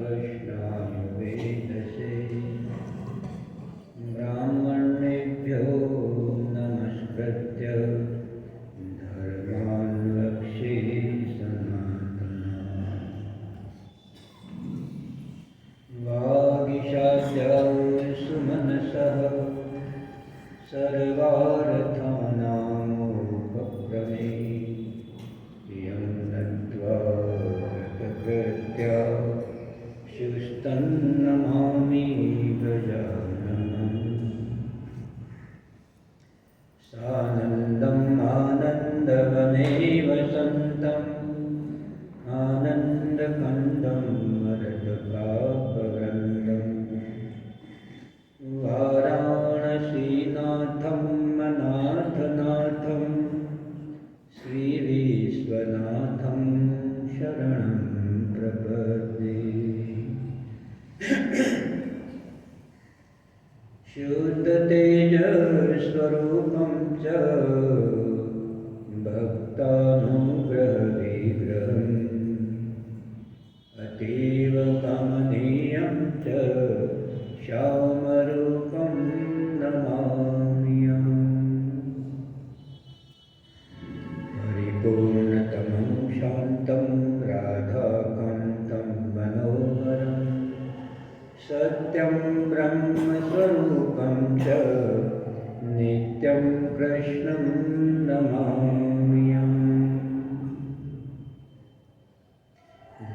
कृष्णाय वेदसे ब्राह्मणेभ्यो नमस्कृत्य धर्मान् वक्षे सनातनाः वागीशाद्यौ सुमनसः सर्वार्थानामुपक्रमे यं नत्वा कृतकृत्या शुस्तं नमामि गजाननम् सानन्दम् आनन्दवने वसन्तम् आनन्दकन्दं वरदकाव्यवृन्दम् वाराणसीनाथं अनाथनाथं श्रीविश्वनाथं शरणं प्रपद्ये शुद्धतेजस्वरूपं च भक्तानुग्रहविग्रहम् अतीव कमनीयं च श्यामरूपं नमाम्यहम् परिपूर्णतमं शान्तं राधाकान्तं मनोहरं सत्यं ब्रह्मस्वरूपं च नित्यं कृष्णं नमाम्यहम्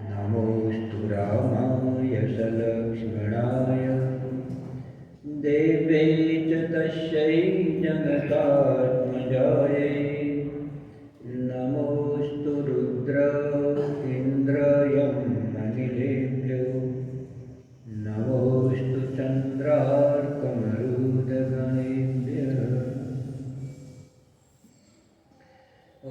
नमोऽस्तु रामाय सलक्ष्मणाय देवे च तस्यै जनकात्मजायै नमोऽस्तु रुद्र इन्द्रयं अनिलेभ्यो नमोऽस्तु चन्द्रार्कमरुदगणेभ्यः ॐ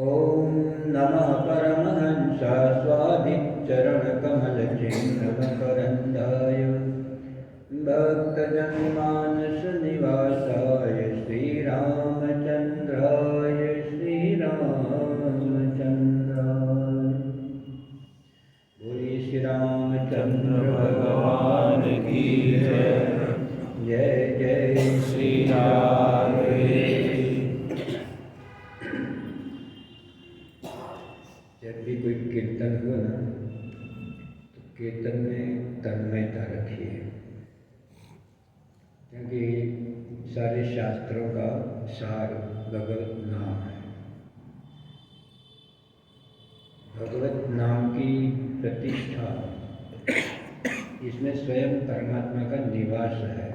नमः परमहंसास्वादिचरणकमलचिह्नमकरन्दाय भक्तजनमानसनिवासाय श्रीरामचन्द्राय बोलिए श्री रामचंद्र भगवान की जय। जय जय श्री राम। जब भी कोई कीर्तन हो ना तो कीर्तन में तन्मयता रखिए, क्योंकि सारे शास्त्रों का सार भगवत नाम है। भगवत नाम की प्रतिष्ठा, इसमें स्वयं परमात्मा का निवास है।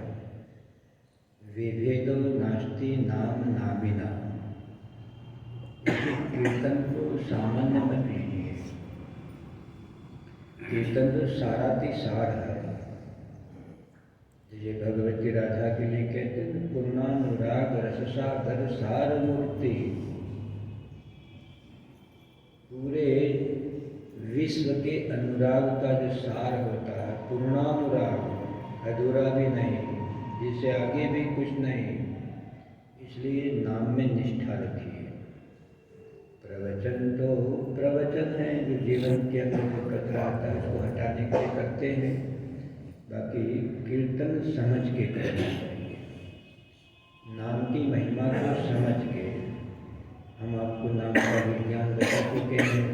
विभेदो नास्ति नाम नामिना। कीर्तन को सामान्य मत लीजिए, कीर्तन तो साराति सार है। ये भगवती राधा के लिए कहते हैं पूर्णानुराग रससागर सार मूर्ति। पूरे विश्व के अनुराग का जो सार होता है, पूर्णानुराग, अधूरा भी नहीं, जिससे आगे भी कुछ नहीं। इसलिए नाम में निष्ठा रखिए। प्रवचन तो प्रवचन है, जो जीवन के अंदर जो कचरा आता है उसको हटाने के लिए करते हैं। बाकी कीर्तन समझ के करना चाहिए, नाम की महिमा को समझ के। हम आपको नाम का विज्ञान बता चुके हैं,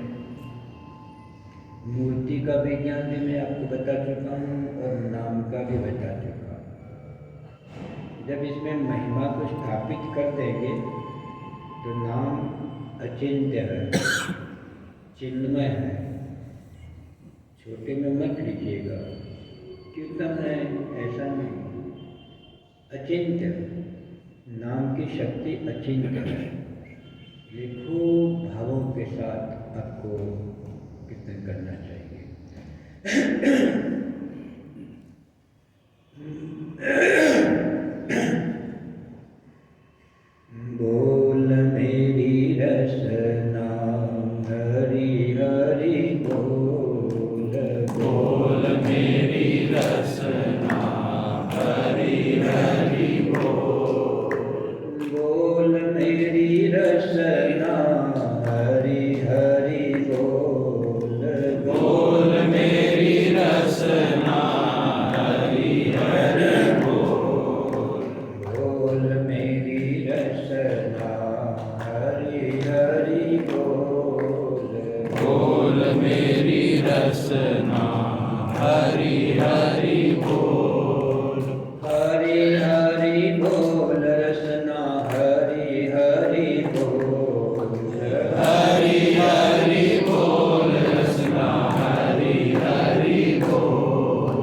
मूर्ति का विज्ञान भी मैं आपको बता चुका हूँ और नाम का भी बता चुका हूँ। जब इसमें महिमा को स्थापित कर देंगे तो नाम अचिंत्य है, चिन्मय है। छोटे में मत लीजिएगा, कीर्तन है ऐसा नहीं, अचिंत्य। नाम की शक्ति अचिंत्य है। लिखो भावों के साथ आपको कीर्तन करना चाहिए। बोल मेरी रसना हरि हरि बोल, बोल मेरी रसना हरि हरि बोल, बोल मेरी रसना हरि हरि बोल, बोल मेरी रसना रसना हरि हरि बोल। हरि हरि बोल रसना हरि हरि बोल। हरि हरि बोल रसना हरि हरि बोल।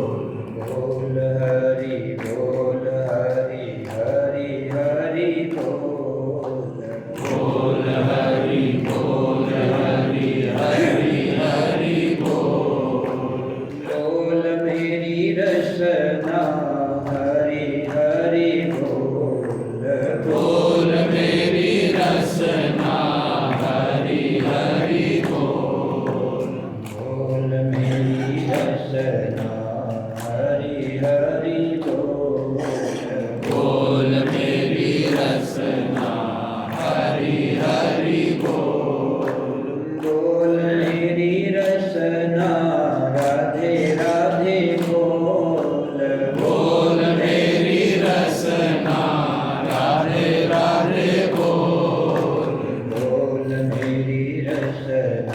बोल हरि बोल हरि हरि हरि बोल। बोल हरि बोल हरि हरि हरि बोल। बोल मेरी रसना हरि हरि बोल। बोल मेरी रसना हरि हरि बोल। बोल मेरी रसना हरि हरि बोल। बोल मेरी रसना हरि हरि बोल। बोल मेरी रसना राधे राधे बोल। बोल मेरी रसना राधे राधे बोल। बोल मेरी रसना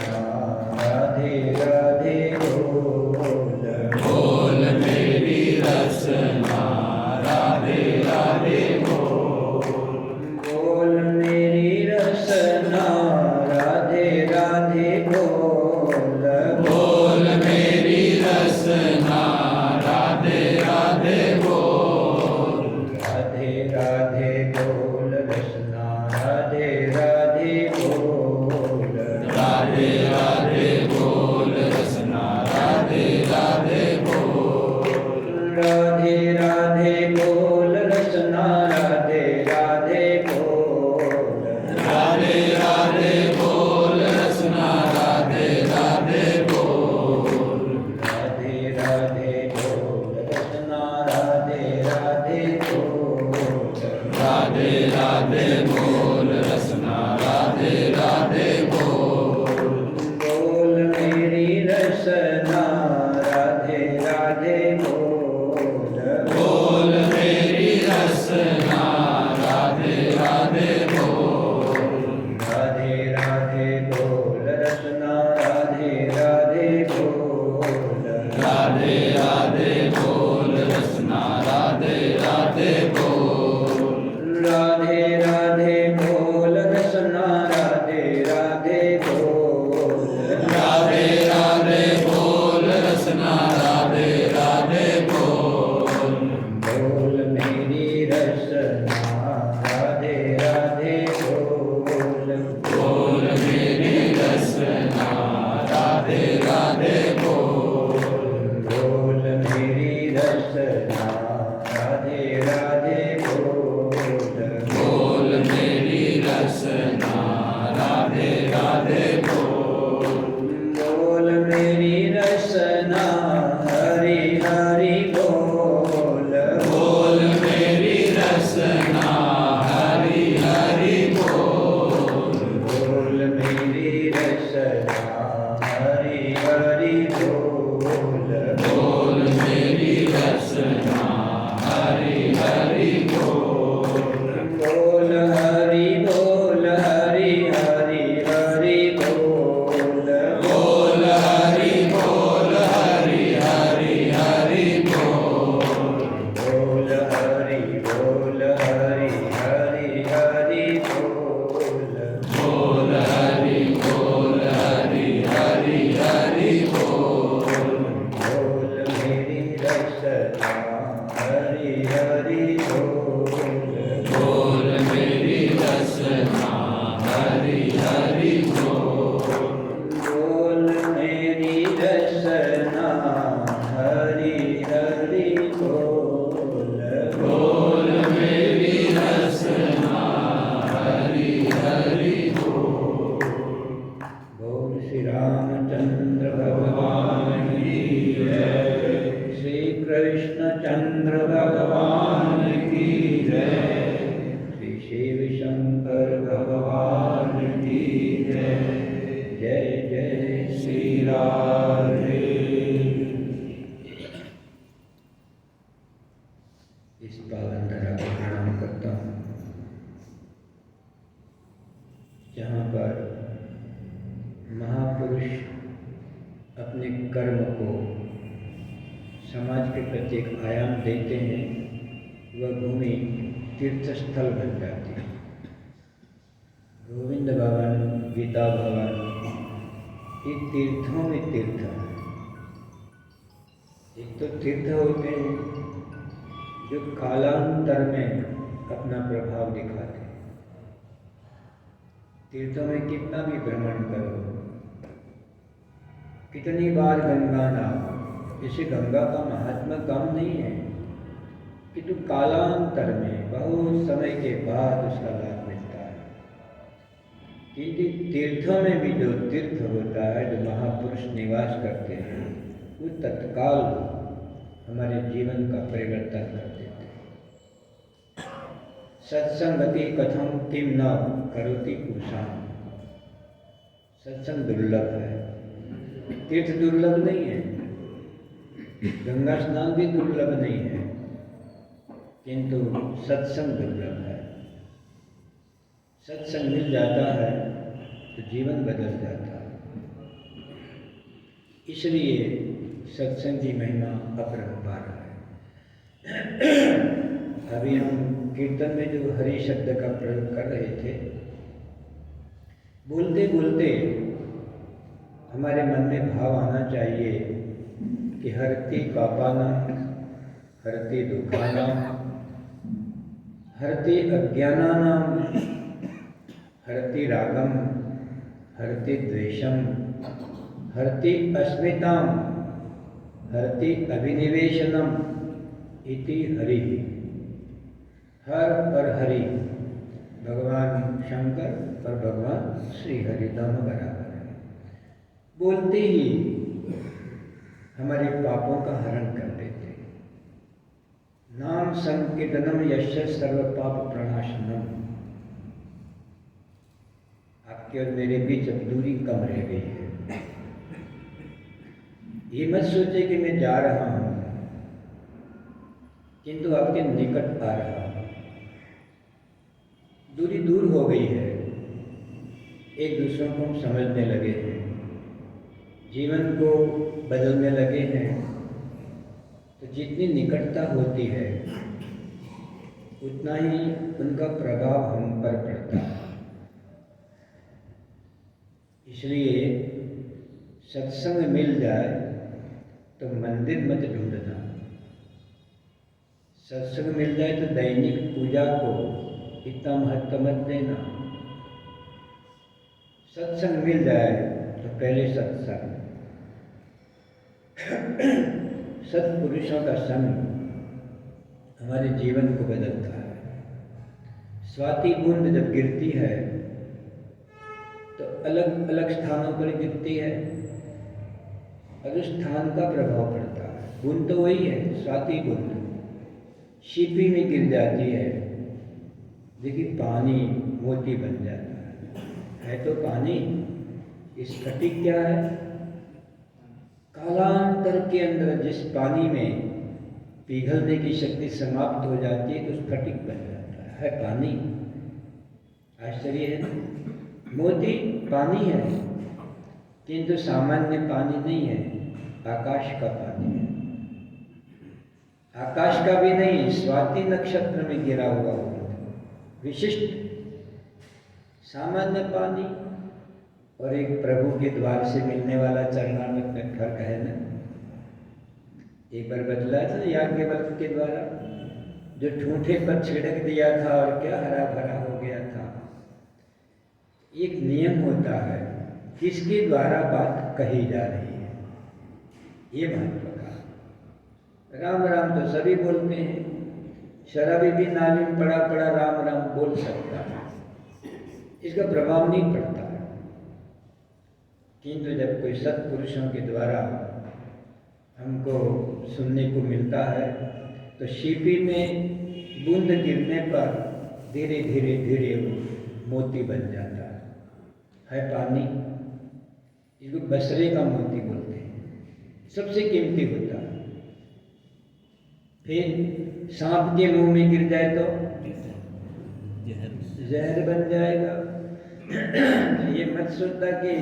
राधे राधे बोल। बोल मेरी रसना राधे राधे बोल। बोल मेरी रसना राधे राधे बोल। बोल मेरी रसना राधे राधे बोल। राधे राधे बोल रसना राधे राधे बोल। राधे राधे बोल रसना राधे राधे बोल। राधे राधे बोल रसना राधे राधे बोल। राधे राधे बोल रसना राधे राधे बोल। राधे राधे बोल रसना राधे राधे बोल। राधे राधे बोल रसना राधे राधे बोल। बोल मेरी रसना राधे राधे बोल। बोल मेरी रसना राधे राधे बोल। राधे राधे बोल रसना राधे राधे बोल। राधे राधे बोल रसना राधे राधे बोल। राधे राधे बोल रसना राधे राधे बोल। राधे राधे बोल रसना राधे राधे बोल। बोल मेरी रसना राधे राधे बोल। बोल मेरी रसना राधे राधे बोल। बोल मेरी रसना राधे राधे बोल। बोल मेरी रसना राधे राधे बोल। बोल मेरी रसना हरि हरि बोल। बोल मेरी रसना हरि हरि बोल। बोल मेरी रसना हरि हरि बोल। बोल मेरी रसना हरि हरि बोल। बोल हरि बोल हरि हरि हरि बोल। बोल हरि बोल हरि हरि हरि बोल। बोल हरि बोल हरि हरि हरि बोल। बोल हरि बोल हरि हरि हरि बोल। बोल मेरी रसना हरि हरि बोल। बोल मेरी रसना हरि हरि बोल। बोल मेरी रसना हरि हरि बोल। बोल मेरी रसना हरि हरि बोल। बोल श्री रामचंद्र भगवान की जय। श्री कृष्ण चंद्र भगवान की जय। श्री शिव शंकर भगवान की जय। जय जय श्री राधे। इस पावन धरा को प्रणाम करता हूँ जहाँ पर महापुरुष अपने कर्म को समाज के प्रति एक आयाम देते हैं, वह भूमि तीर्थ स्थल बन जाती है। गोविंद भवन, गीता भवन, ये तीर्थों में तीर्थ है। एक तो तीर्थ होते हैं जो कालांतर में अपना प्रभाव दिखाते हैं। तीर्थों में कितना भी भ्रमण करो, कितनी बार गंगा नहाओ, इसे गंगा का महात्मा कम नहीं है, किंतु कालांतर में बहुत समय के बाद उसका लाभ मिलता है। किंतु तीर्थों में भी जो तीर्थ होता है, जो महापुरुष निवास करते हैं, वो तत्काल हमारे जीवन का परिवर्तन कर देते हैं। सत्संगति कथम किम न करोति कुशाम। सत्संग दुर्लभ है, तीर्थ दुर्लभ नहीं है, गंगा स्नान भी दुर्लभ नहीं है, किंतु सत्संग दुर्लभ है। सत्संग मिल जाता है तो जीवन बदल जाता है। इसलिए सत्संग की महिमा अपरंपार है। अभी हम कीर्तन में जो हरि शब्द का प्रयोग कर रहे थे, बोलते बोलते हमारे मन में भाव आना चाहिए कि हरति पापानां, हरति दुःखानां, हरति अज्ञानानां, हरति रागम, हरति द्वेषम, हरति अस्मितां, हरति अभिनिवेशनम इति हरि। हर और हरि भगवान शंकर और भगवान श्री हरि दोनों बराबर है। बोलते ही हमारे पापों का हरण कर देते हैं। नाम संकीर्तनम यस्य सर्व पाप प्रणाशनम। आपके और मेरे बीच अब दूरी कम रह गई है। ये मत सोचे कि मैं जा रहा हूं, किंतु आपके निकट आ रहा हूं। दूरी दूर हो गई है, एक दूसरों को हम समझने लगे हैं, जीवन को बदलने लगे हैं। तो जितनी निकटता होती है उतना ही उनका प्रभाव हम पर पड़ता है। इसलिए सत्संग मिल जाए तो मंदिर मत ढूंढना। सत्संग मिल जाए तो दैनिक पूजा को इतना महत्व मत देना। सत्संग मिल जाए तो पहले सत्संग, सत्पुरुषों का संग हमारे जीवन को बदलता है। स्वाति बूंद जब गिरती है तो अलग अलग स्थानों पर गिरती है और उस स्थान का प्रभाव पड़ता है। बूंद तो वही है, स्वाति बूंद शिपी में गिर जाती है, लेकिन पानी मोती बन जाता है तो पानी। स्फटिक क्या है? कालांतर के अंदर जिस पानी में पिघलने की शक्ति समाप्त हो जाती है तो स्फटिक बन जाता है पानी। आश्चर्य है। मोती पानी है, किंतु सामान्य पानी नहीं है, आकाश का पानी है। आकाश का भी नहीं, स्वाति नक्षत्र में गिरा हुआ विशिष्ट सामान्य पानी और एक प्रभु के द्वार से मिलने वाला चरणामृत में फर्क है ना। एक बार बदला था याज्ञवल्क्य के द्वारा, जो ठूंठे पर छिड़क दिया था और क्या हरा भरा हो गया था। एक नियम होता है, किसके द्वारा बात कही जा रही है, ये महत्व का। राम राम तो सभी बोलते हैं, शराबी भी नाली में पड़ा पड़ा राम राम बोल सकता है, इसका प्रभाव नहीं पड़ता है। किंतु जब कोई सत्पुरुषों के द्वारा हमको सुनने को मिलता है तो शिपी में बूंद गिरने पर धीरे धीरे धीरे वो मोती बन जाता है पानी। इसको बसरे का मोती बोलते हैं, सबसे कीमती होता है। फिर सांप के मुंह में गिर जाए तो जहर बन जाएगा। ये मत सोचता कि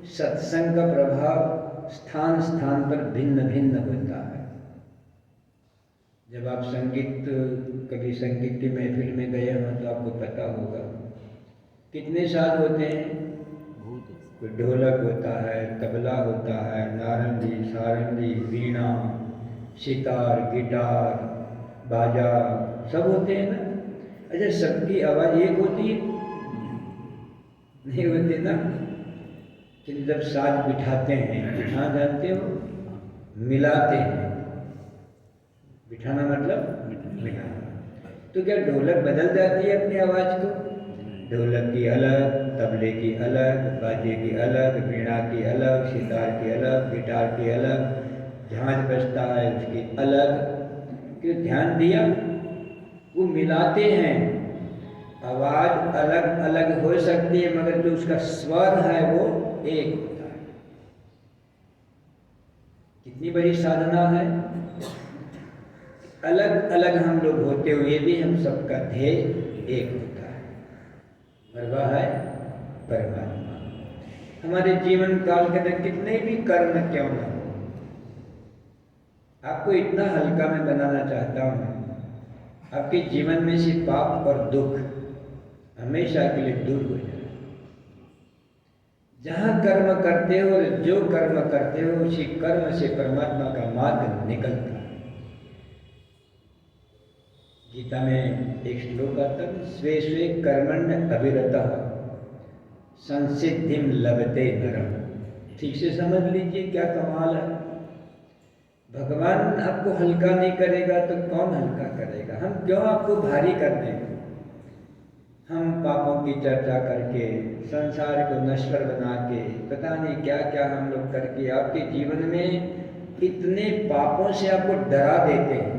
सत्संग का प्रभाव स्थान स्थान पर भिन्न भिन्न होता है। जब आप कभी संगीत की महफिल में गए हो तो आपको पता होगा कितने साज होते हैं। कोई ढोलक होता है, तबला होता है, नारंगी, सारंगी, वीणा, सितार, गिटार, बाजा, सब होते हैं ना। अच्छा, सबकी आवाज़ एक होती है? नहीं होती ना। कि जब साज बिठाते हैं, बिठाना जानते हो, मिलाते हैं। बिठाना मतलब मिलाना। तो क्या ढोलक बदल जाती है अपनी आवाज़ को? ढोलक की अलग, तबले की अलग, बाजे की अलग, वीणा की अलग, सितार की अलग, गिटार की अलग, झांझ बजता है उसकी अलग। क्यों ध्यान दिया? वो मिलाते हैं। आवाज़ अलग अलग हो सकती है मगर जो उसका स्वर है वो एक होता है। कितनी बड़ी साधना है। अलग अलग हम लोग होते हुए भी हम सबका ध्येय एक होता है और वह है परमात्मा। हमारे जीवन काल के अंदर कितने भी कर्म क्यों न हो, आपको इतना हल्का मैं बनाना चाहता हूँ, आपके जीवन में से पाप और दुख हमेशा के लिए दूर हो जाए। जहाँ कर्म करते हो और जो कर्म करते हो उसी कर्म से परमात्मा का मार्ग निकलता है। गीता में एक श्लोक आता है, स्वे स्वे कर्मण्य अभिरतः संसिद्धिम लभते नरः। ठीक से समझ लीजिए क्या कमाल है। भगवान आपको हल्का नहीं करेगा तो कौन हल्का करेगा? हम क्यों आपको भारी कर देंगे? हम पापों की चर्चा करके, संसार को नश्वर बना के, पता नहीं क्या क्या हम लोग करके आपके जीवन में इतने पापों से आपको डरा देते हैं।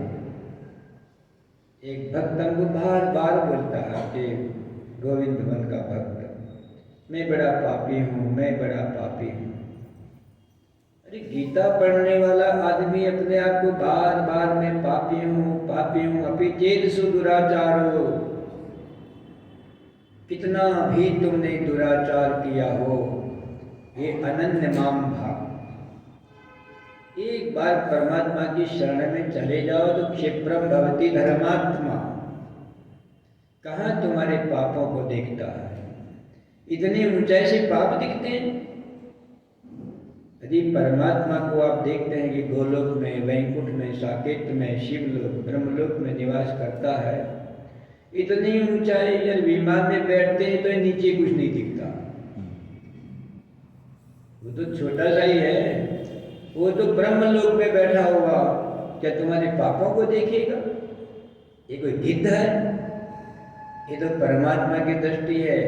एक भक्त हमको बार बार बोलता है कि गोविंद भवन का भक्त, मैं बड़ा पापी हूँ, मैं बड़ा पापी हूँ। अरे गीता पढ़ने वाला आदमी अपने आप को बार बार मैं पापी हूँ, अपि चेत सु दुराचारो, कितना भी तुमने दुराचार किया हो, ये अनन्य माम भाव। एक बार परमात्मा की शरण में चले जाओ तो क्षिप्रम भवति धर्मात्मा। कहाँ तुम्हारे पापों को देखता है? इतनी ऊंचाई से पाप दिखते हैं। यदि परमात्मा को आप देखते हैं कि गोलोक में, वैकुंठ में, साकेत में, शिवलोक, ब्रह्मलोक में निवास करता है, इतनी ऊंचाई, जब विमान में बैठते हैं तो नीचे कुछ नहीं दिखता। वो तो छोटा सा ही है। वो तो ब्रह्मलोक में बैठा हुआ, क्या तुम्हारे पापों को देखेगा? ये कोई गिद्ध है? ये तो परमात्मा की दृष्टि है।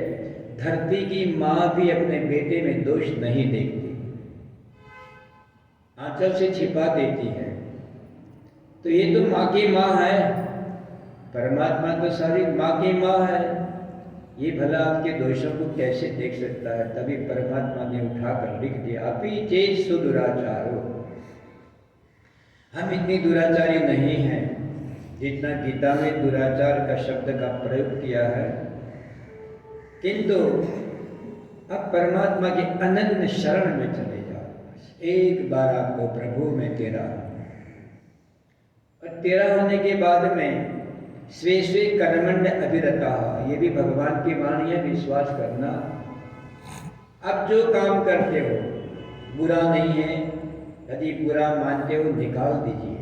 धरती की माँ भी अपने बेटे में दोष नहीं देखती, आंचल से छिपा देती है। तो ये तो माँ की माँ है। परमात्मा तो सारी माँ की माँ है। ये भला आपके दोषों को कैसे देख सकता है? तभी परमात्मा ने उठाकर लिख दिया, अपि चेत सु दुराचारो। हम इतनी दुराचारी नहीं हैं जितना गीता में दुराचार का शब्द का प्रयोग किया है, किंतु अब परमात्मा के अनन्य शरण में चले जाओ। एक बार आपको प्रभु में तेरा, और तेरा होने के बाद में स्वे स्वे कर्मण्य अभिरता, ये भी भगवान की वाणी है, विश्वास करना। अब जो काम करते हो बुरा नहीं है, यदि बुरा मानते हो निकाल दीजिए,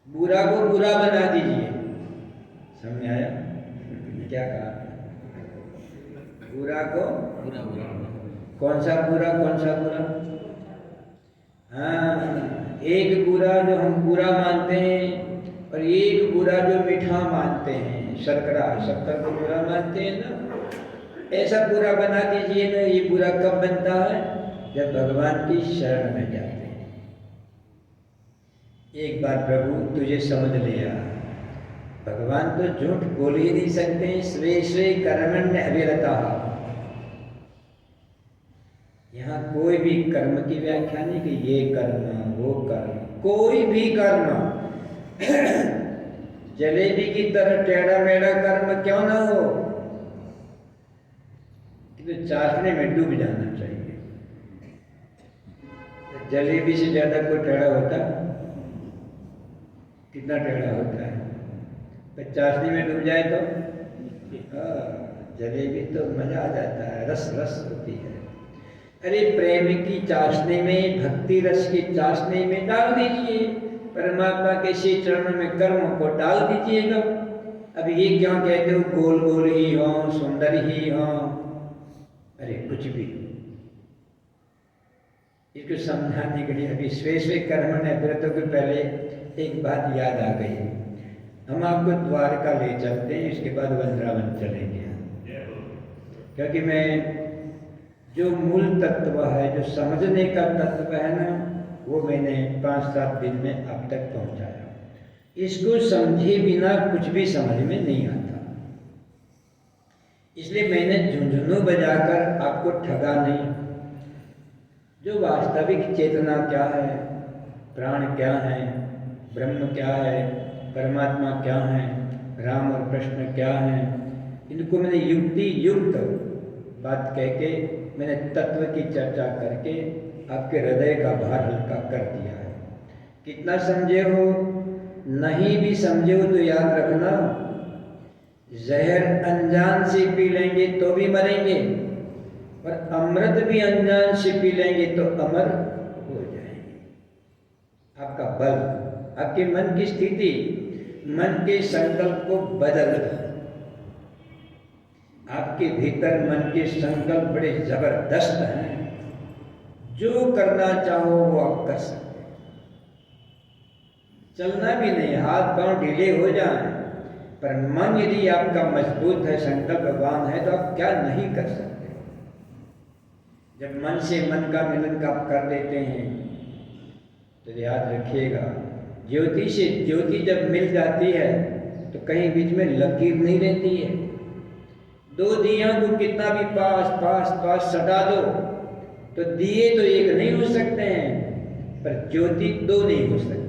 बुरा को बुरा बना दीजिए। समझ आया क्या कहा? बुरा को बुरा, कौन सा बुरा, कौन सा बुरा? हाँ, एक बुरा जो हम बुरा मानते हैं और एक बुरा जो मीठा मानते हैं, शक्कर को बुरा मानते हैं ना, ऐसा बुरा बना दीजिए ना। ये बुरा कब बनता है? जब भगवान की शरण में जाते हैं। एक बार प्रभु तुझे समझ लिया, भगवान तो झूठ बोल ही नहीं सकते। स्वे स्वे कर्मण्य अभिरता, यहाँ कोई भी कर्म की व्याख्या नहीं कि ये कर्म वो कर्म, कोई भी कर्म जलेबी की तरह टेढ़ा मेढ़ा कर्म क्यों ना हो, किंतु चाशनी में डूब जाना चाहिए। जलेबी से ज़्यादा कोई टेढ़ा होता? कितना टेढ़ा होता है? पर चाशनी में डूब जाए तो जलेबी तो मजा आ जाता है, रस रस होती है। अरे प्रेम की चाशनी में, भक्ति रस की चाशनी में डाल दीजिए, परमात्मा के श्री चरणों में कर्मों को डाल दीजिएगा। अब ये क्यों कहते हो गोल गोल ही हो, सुंदर ही हो? अरे कुछ भी, इसको समझाने के लिए अभी स्वे स्वे कर्म ने व्रतों के पहले एक बात याद आ गई। हम आपको द्वारका ले चलते हैं, इसके बाद वृंदावन चलेंगे, क्योंकि मैं जो मूल तत्व है, जो समझने का तत्व है ना, वो मैंने 5-7 दिन में अब तक पहुंचाया। इसको समझे बिना कुछ भी समझ में नहीं आता, इसलिए मैंने झुंझुनू बजाकर आपको ठगा नहीं। जो वास्तविक चेतना क्या है, प्राण क्या है, ब्रह्म क्या है, परमात्मा क्या है, राम और कृष्ण क्या है, इनको मैंने युक्ति युक्त बात कह के, मैंने तत्व की चर्चा करके आपके हृदय का भार हल्का कर दिया है। कितना समझे हो? नहीं भी समझे हो तो याद रखना, जहर अनजान से पी लेंगे तो भी मरेंगे, और अमृत भी अनजान से पी लेंगे तो अमर हो जाएंगे। आपका बल, आपके मन की स्थिति, मन के संकल्प को बदल दो। आपके भीतर मन के संकल्प बड़े जबरदस्त हैं, जो करना चाहो वो आप कर सकते हैं। चलना भी नहीं, हाथ पांव ढीले हो जाएं, पर मन यदि आपका मजबूत है, संकल्पवान है, तो आप क्या नहीं कर सकते। जब मन से मन का मिलन का आप कर देते हैं तो याद रखिएगा, ज्योति से ज्योति जब मिल जाती है तो कहीं बीच में लकीर नहीं रहती है। दो दियों को कितना भी पास पास पास सटा दो तो दिए तो एक नहीं हो सकते हैं, पर ज्योति दो नहीं हो सकती।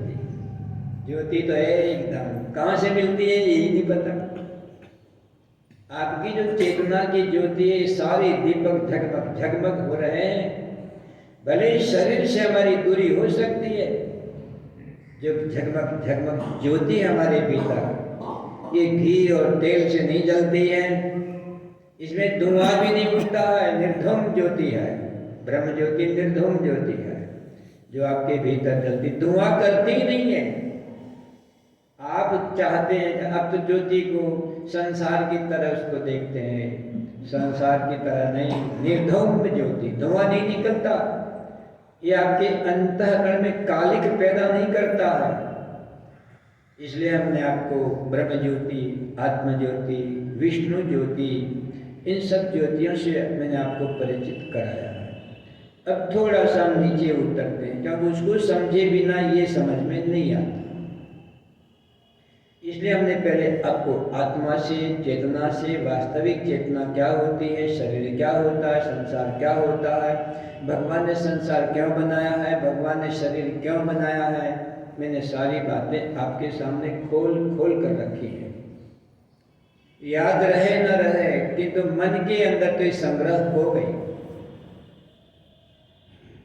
ज्योति तो है एकदम, कहाँ से मिलती है यही नहीं पता। आपकी जो चेतना की ज्योति है, सारे दीपक झगमग झगमग हो रहे हैं, भले शरीर से हमारी दूरी हो सकती है, जो झगमग झगमग ज्योति हमारे भीतर, ये घी और तेल से नहीं जलती है, इसमें धुआं भी नहीं उठता है, निर्धूम ज्योति है। ब्रह्म ज्योति निर्धूम ज्योति है, जो आपके भीतर जलती, धुआं करती ही नहीं है। आप चाहते हैं, अब तो ज्योति को संसार की तरह उसको देखते हैं, संसार की तरह नहीं, निर्धूम ज्योति, धुआं नहीं निकलता, ये आपके अंतःकरण में कालिक पैदा नहीं करता है। इसलिए हमने आपको ब्रह्म ज्योति, आत्म ज्योति, विष्णु ज्योति, इन सब ज्योतियों से मैंने आपको परिचित कराया है। अब थोड़ा सा हम नीचे उतरते हैं, क्योंकि उसको समझे बिना ये समझ में नहीं आता। इसलिए हमने पहले आपको आत्मा से, चेतना से, वास्तविक चेतना क्या होती है, शरीर क्या होता है, संसार क्या होता है, भगवान ने संसार क्यों बनाया है, भगवान ने शरीर क्यों बनाया है, मैंने सारी बातें आपके सामने खोल खोल कर रखी है। याद रहे न रहे, किंतु मन के अंदर तो ये संग्रह हो गई।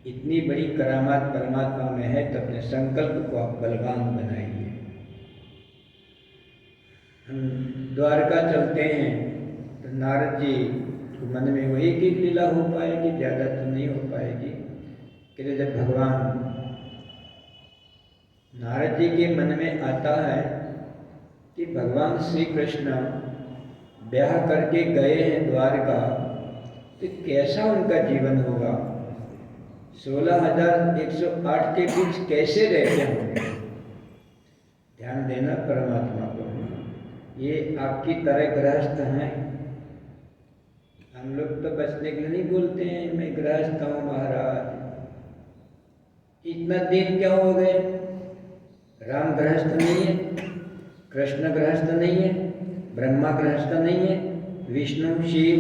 इतनी बड़ी करामात परमात्मा में है, तो अपने संकल्प को आप बलवान बनाइए। हम द्वारका चलते हैं तो नारद जी को मन में वही की लीला हो पाएगी, ज़्यादा तो नहीं हो पाएगी। कि जब भगवान नारद जी के मन में आता है कि भगवान श्री कृष्ण ब्याह करके गए हैं द्वारका, तो कैसा उनका जीवन होगा, 16,108 के बीच कैसे रहते होंगे। ध्यान देना परमात्मा को, ये आपकी तरह गृहस्थ हैं। हम लोग तो बचने के लिए नहीं बोलते हैं, मैं गृहस्थ हूँ महाराज। इतना दिन क्या हो गए? राम गृहस्थ नहीं है, कृष्ण गृहस्थ नहीं है, ब्रह्मा गृहस्थ नहीं है, विष्णु शिव,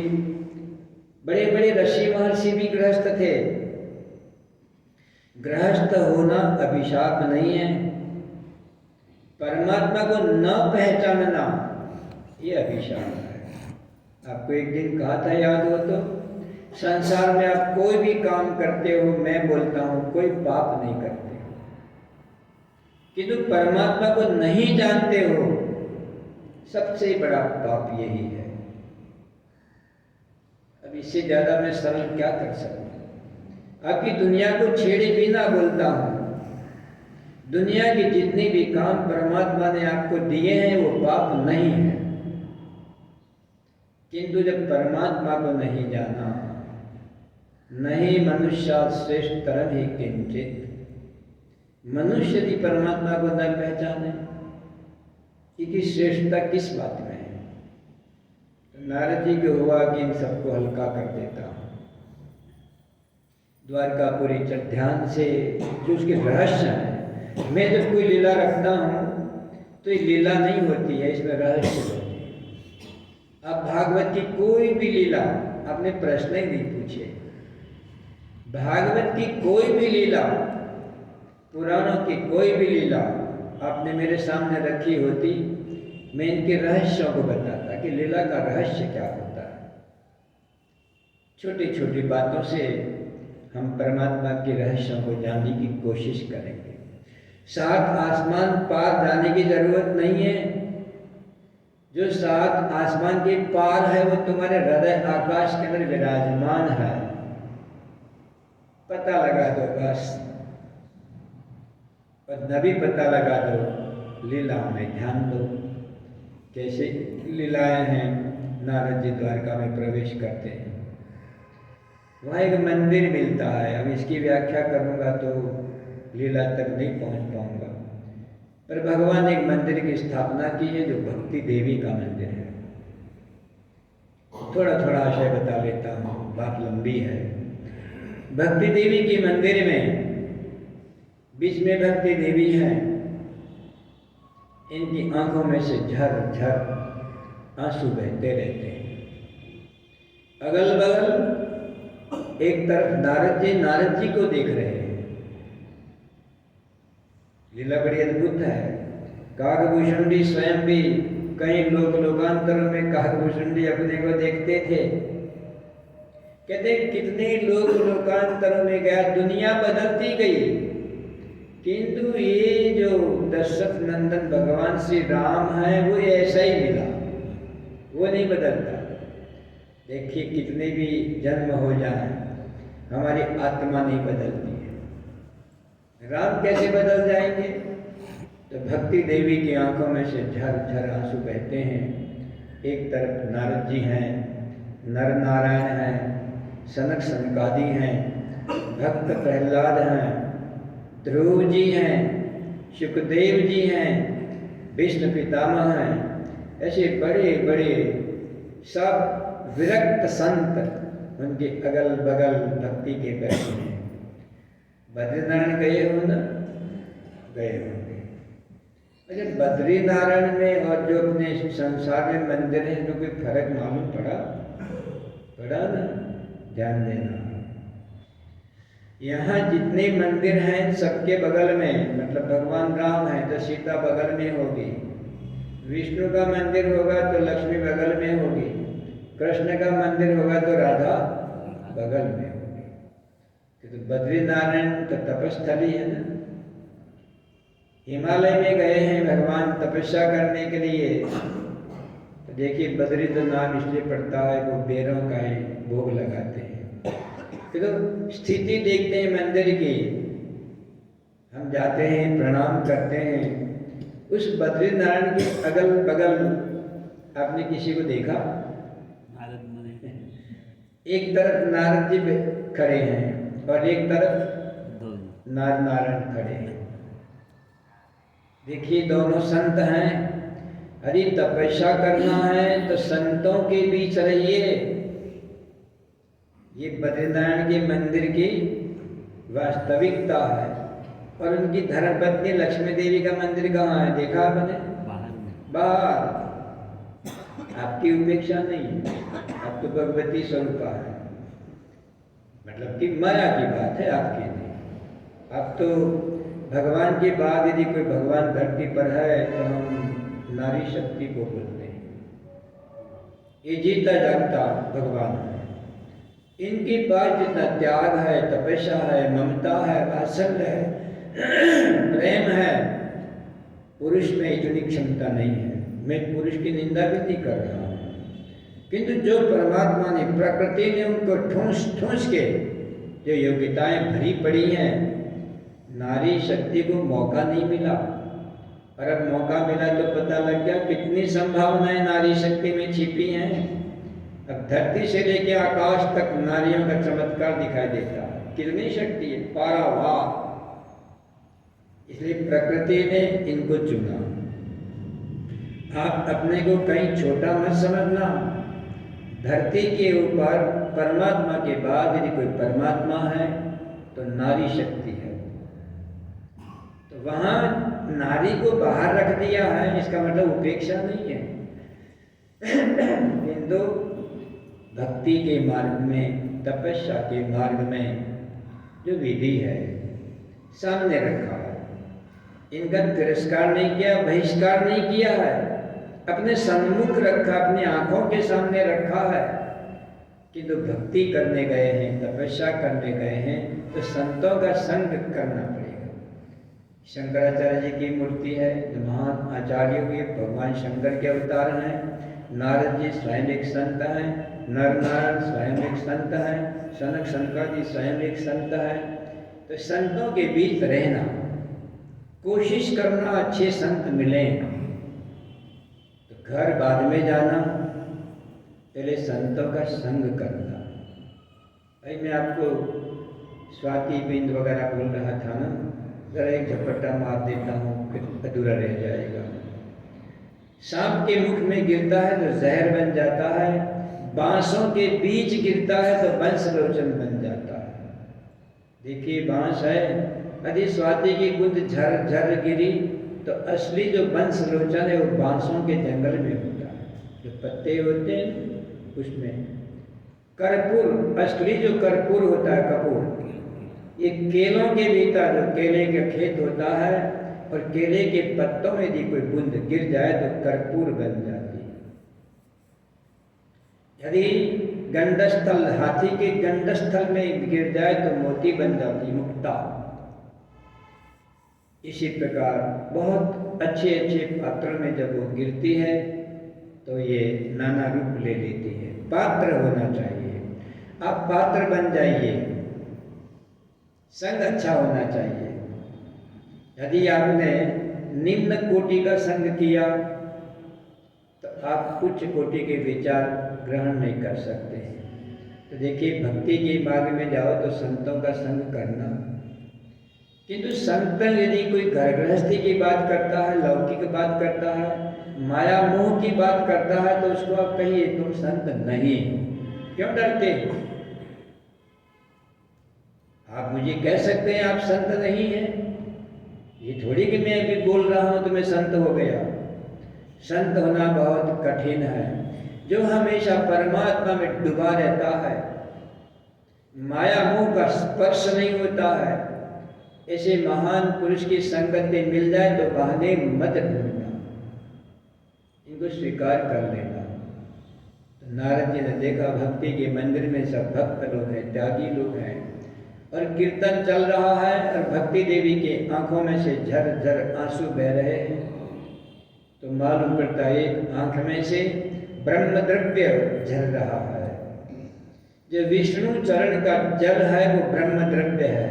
बड़े बड़े ऋषि महर्षि भी गृहस्थ थे। गृहस्थ होना अभिशाप नहीं है, परमात्मा को न पहचानना ये अभिशाप है। आपको एक दिन कहा था, याद हो तो, संसार में आप कोई भी काम करते हो, मैं बोलता हूं कोई पाप नहीं करते हो, किंतु परमात्मा को नहीं जानते हो, सबसे बड़ा पाप यही है। अब इससे ज्यादा मैं सरल क्या कर सकता। आपकी दुनिया को छेड़े बिना बोलता हूं, दुनिया के जितने भी काम परमात्मा ने आपको दिए हैं वो पाप नहीं है, किंतु जब परमात्मा को नहीं जाना, नहीं मनुष्य श्रेष्ठ तरह ही किंचित, मनुष्य यदि परमात्मा को न पहचाने कि श्रेष्ठता किस बात में है। तो नारद जी को हुआ कि इन सबको हल्का कर देता हूं, द्वारकापुरी ध्यान से जो उसके रहस्य है। मैं जब कोई लीला रखता हूं तो ये लीला नहीं होती है, इसमें रहस्य होती है। अब भागवत की कोई भी लीला, आपने प्रश्न ही नहीं पूछे, भागवत की कोई भी लीला, पुराणों की कोई भी लीला आपने मेरे सामने रखी होती, मैं इनके रहस्यों को बताता कि लीला का रहस्य क्या होता है। छोटी छोटी बातों से हम परमात्मा के रहस्यों को जानने की कोशिश करेंगे। सात आसमान पार जाने की जरूरत नहीं है, जो सात आसमान के पार है वो तुम्हारे हृदय आकाश के अंदर विराजमान है, पता लगा दो बस। और न भी पता लगा दो, लीला में ध्यान दो। कैसे लीलाएं हैं, नारद जी द्वारका में प्रवेश करते हैं, वहाँ एक मंदिर मिलता है। अब इसकी व्याख्या करूँगा तो लीला तक नहीं पहुँच पाऊँगा, पर भगवान ने एक मंदिर की स्थापना की है जो भक्ति देवी का मंदिर है। थोड़ा थोड़ा आशय बता लेता हूँ, बात लंबी है। भक्ति देवी के मंदिर में बीच में भक्ति देवी हैं, इनकी आंखों में से झर झर आंसू बहते रहते हैं। अगल बगल एक तरफ नारद जी को देख रहे हैं। लीला बड़ी अद्भुत है। काकभूषुंडी स्वयं भी कई लोकांतरों में काकभूषुंडी अपने को देखते थे। कहते कितने लोग लोकांतरों में गया, दुनिया बदलती गई, किंतु ये जो दशरथ नंदन भगवान श्री राम है वो ऐसा ही मिला, वो नहीं बदलता। देखिए कितने भी जन्म हो जाए, हमारी आत्मा नहीं बदलती है। राम कैसे बदल जाएंगे? तो भक्ति देवी की आंखों में से झर झर आंसू बहते हैं। एक तरफ नारद जी हैं, नर नारायण हैं, सनक सनकादि हैं, भक्त प्रहलाद हैं, ध्रुव जी हैं, सुखदेव जी हैं, विष्णु पितामह हैं। ऐसे बड़े बड़े सब विरक्त संत उनके अगल बगल भक्ति के बैठे हैं। बद्रीनारायण गए हो ना? गए होंगे। अच्छा, बद्रीनारायण में और जो अपने संसार में मंदिर है, तो कोई फर्क मालूम पड़ा ना? ध्यान देना। यहाँ जितने मंदिर हैं सबके बगल में, मतलब भगवान राम है तो सीता बगल में होगी, विष्णु का मंदिर होगा तो लक्ष्मी बगल में होगी, कृष्ण का मंदिर होगा तो राधा बगल में होगी। तो बद्रीनारायण तो तपस्थली है ना। हिमालय में गए हैं भगवान तपस्या करने के लिए, तो देखिए बद्री तो नाम इसलिए पड़ता है वो बेरों का ही भोग लगाते हैं। तो स्थिति देखते हैं मंदिर की, हम जाते हैं प्रणाम करते हैं। उस बद्रीनारायण के अगल बगल आपने किसी को देखा? एक तरफ नारद जी खड़े हैं और एक तरफ नारायण खड़े हैं। देखिए दोनों संत हैं। यदि तपस्या करना है तो संतों के बीच रहिए। ये बद्रीनारायण के मंदिर की वास्तविकता है। और उनकी धर्मपत्नी लक्ष्मी देवी का मंदिर कहाँ है? देखा आपने? बाहर। आपकी उपेक्षा नहीं है, आप तो भगवती स्वरूपा है, मतलब कि माया की बात है आपके लिए। अब तो भगवान के बाद यदि कोई भगवान धरती पर है तो हम नारी शक्ति को बोलते हैं। ये जीता जागता भगवान है। इनके पास जितना त्याग है, तपस्या है, ममता है, वात्सल्य है, प्रेम है, पुरुष में इतनी क्षमता नहीं है। मैं पुरुष की निंदा भी नहीं कर रहा हूँ, किंतु जो परमात्मा ने, प्रकृति ने उनको ठूंस ठूंस के जो योग्यताएं भरी पड़ी हैं, नारी शक्ति को मौका नहीं मिला। और अब मौका मिला तो पता लग गया कितनी संभावनाएं नारी शक्ति में छिपी हैं। अब धरती से लेकर आकाश तक नारियों का चमत्कार दिखाई देता है। कितनी शक्ति है, पारावार। इसलिए प्रकृति ने इनको चुना। आप अपने को कहीं छोटा मत समझना। धरती के ऊपर परमात्मा के बाद यदि कोई परमात्मा है तो नारी शक्ति है। तो वहां नारी को बाहर रख दिया है, इसका मतलब उपेक्षा नहीं है। किंतु भक्ति के मार्ग में, तपस्या के मार्ग में जो विधि है सामने रखा है, इनका तिरस्कार नहीं किया, बहिष्कार नहीं किया है, अपने सन्मुख रखा, अपनी आंखों के सामने रखा है। किंतु भक्ति करने गए हैं, तपस्या करने गए हैं, तो संतों का संग करना पड़ेगा। शंकराचार्य जी की मूर्ति है, महान आचार्यों के, भगवान शंकर के अवतार हैं। नारद जी स्वयं एक संत हैं, नर नारायण स्वयं एक संत हैं, सनक शंकर जी स्वयं एक संत हैं। तो संतों के बीच रहना, कोशिश करना अच्छे संत मिलें। तो घर बाद में जाना, पहले संतों का संग करना। भाई मैं आपको स्वाति बिंद वगैरह बोल रहा था ना, जरा एक झपट्टा मार देता हूँ, फिर अधूरा रह जाएगा। सांप के मुख में गिरता है तो जहर बन जाता है, बांसों के बीच गिरता है तो वंशलोचन बन जाता है। देखिए बांस है, यदि स्वाति की बूंद झर झर गिरी तो असली जो वंशलोचन है वो बांसों के जंगल में होता है। जो पत्ते होते हैं उसमें कर्पूर, असली जो कर्पूर होता है, कपूर, ये केलों के भीतर जो केले का खेत होता है, और केले के पत्तों में यदि कोई बूंद गिर जाए तो कर्पूर बन जाती है। यदि गंडस्थल, हाथी के गंडस्थल में गिर जाए तो मोती बन जाती, मुक्ता। इसी प्रकार बहुत अच्छे अच्छे पात्रों में जब वो गिरती है तो ये नाना रूप ले लेती है। पात्र होना चाहिए, आप पात्र बन जाइए, संग अच्छा होना चाहिए। यदि आपने निम्न कोटि का संग किया तो आप उच्च कोटि के विचार ग्रहण नहीं कर सकते। तो देखिए भक्ति के मार्ग में जाओ तो संतों का संग करना। किंतु संत यदि कोई घर गृहस्थी की बात करता है, लौकिक बात करता है, माया मोह की बात करता है, तो उसको आप कहिए तुम संत नहीं। क्यों डरते हो? आप मुझे कह सकते हैं आप संत नहीं हैं, ये थोड़ी कि मैं अभी बोल रहा हूं तो मैं संत हो गया। संत होना बहुत कठिन है। जो हमेशा परमात्मा में डूबा रहता है, माया मोह का स्पर्श नहीं होता है, ऐसे महान पुरुष की संगत में मिल जाए तो बहाने मत ढूंढना, इनको स्वीकार कर लेना। तो नारद जी ने देखा भक्ति के मंदिर में सब भक्त लोग हैं, त्यागी लोग हैं, और कीर्तन चल रहा है और भक्ति देवी के आंखों में से झर झर आंसू बह रहे हैं। तो मालूम पड़ता है एक आंख में से ब्रह्म द्रव्य झर रहा है। जो विष्णु चरण का जल है वो ब्रह्म द्रव्य है,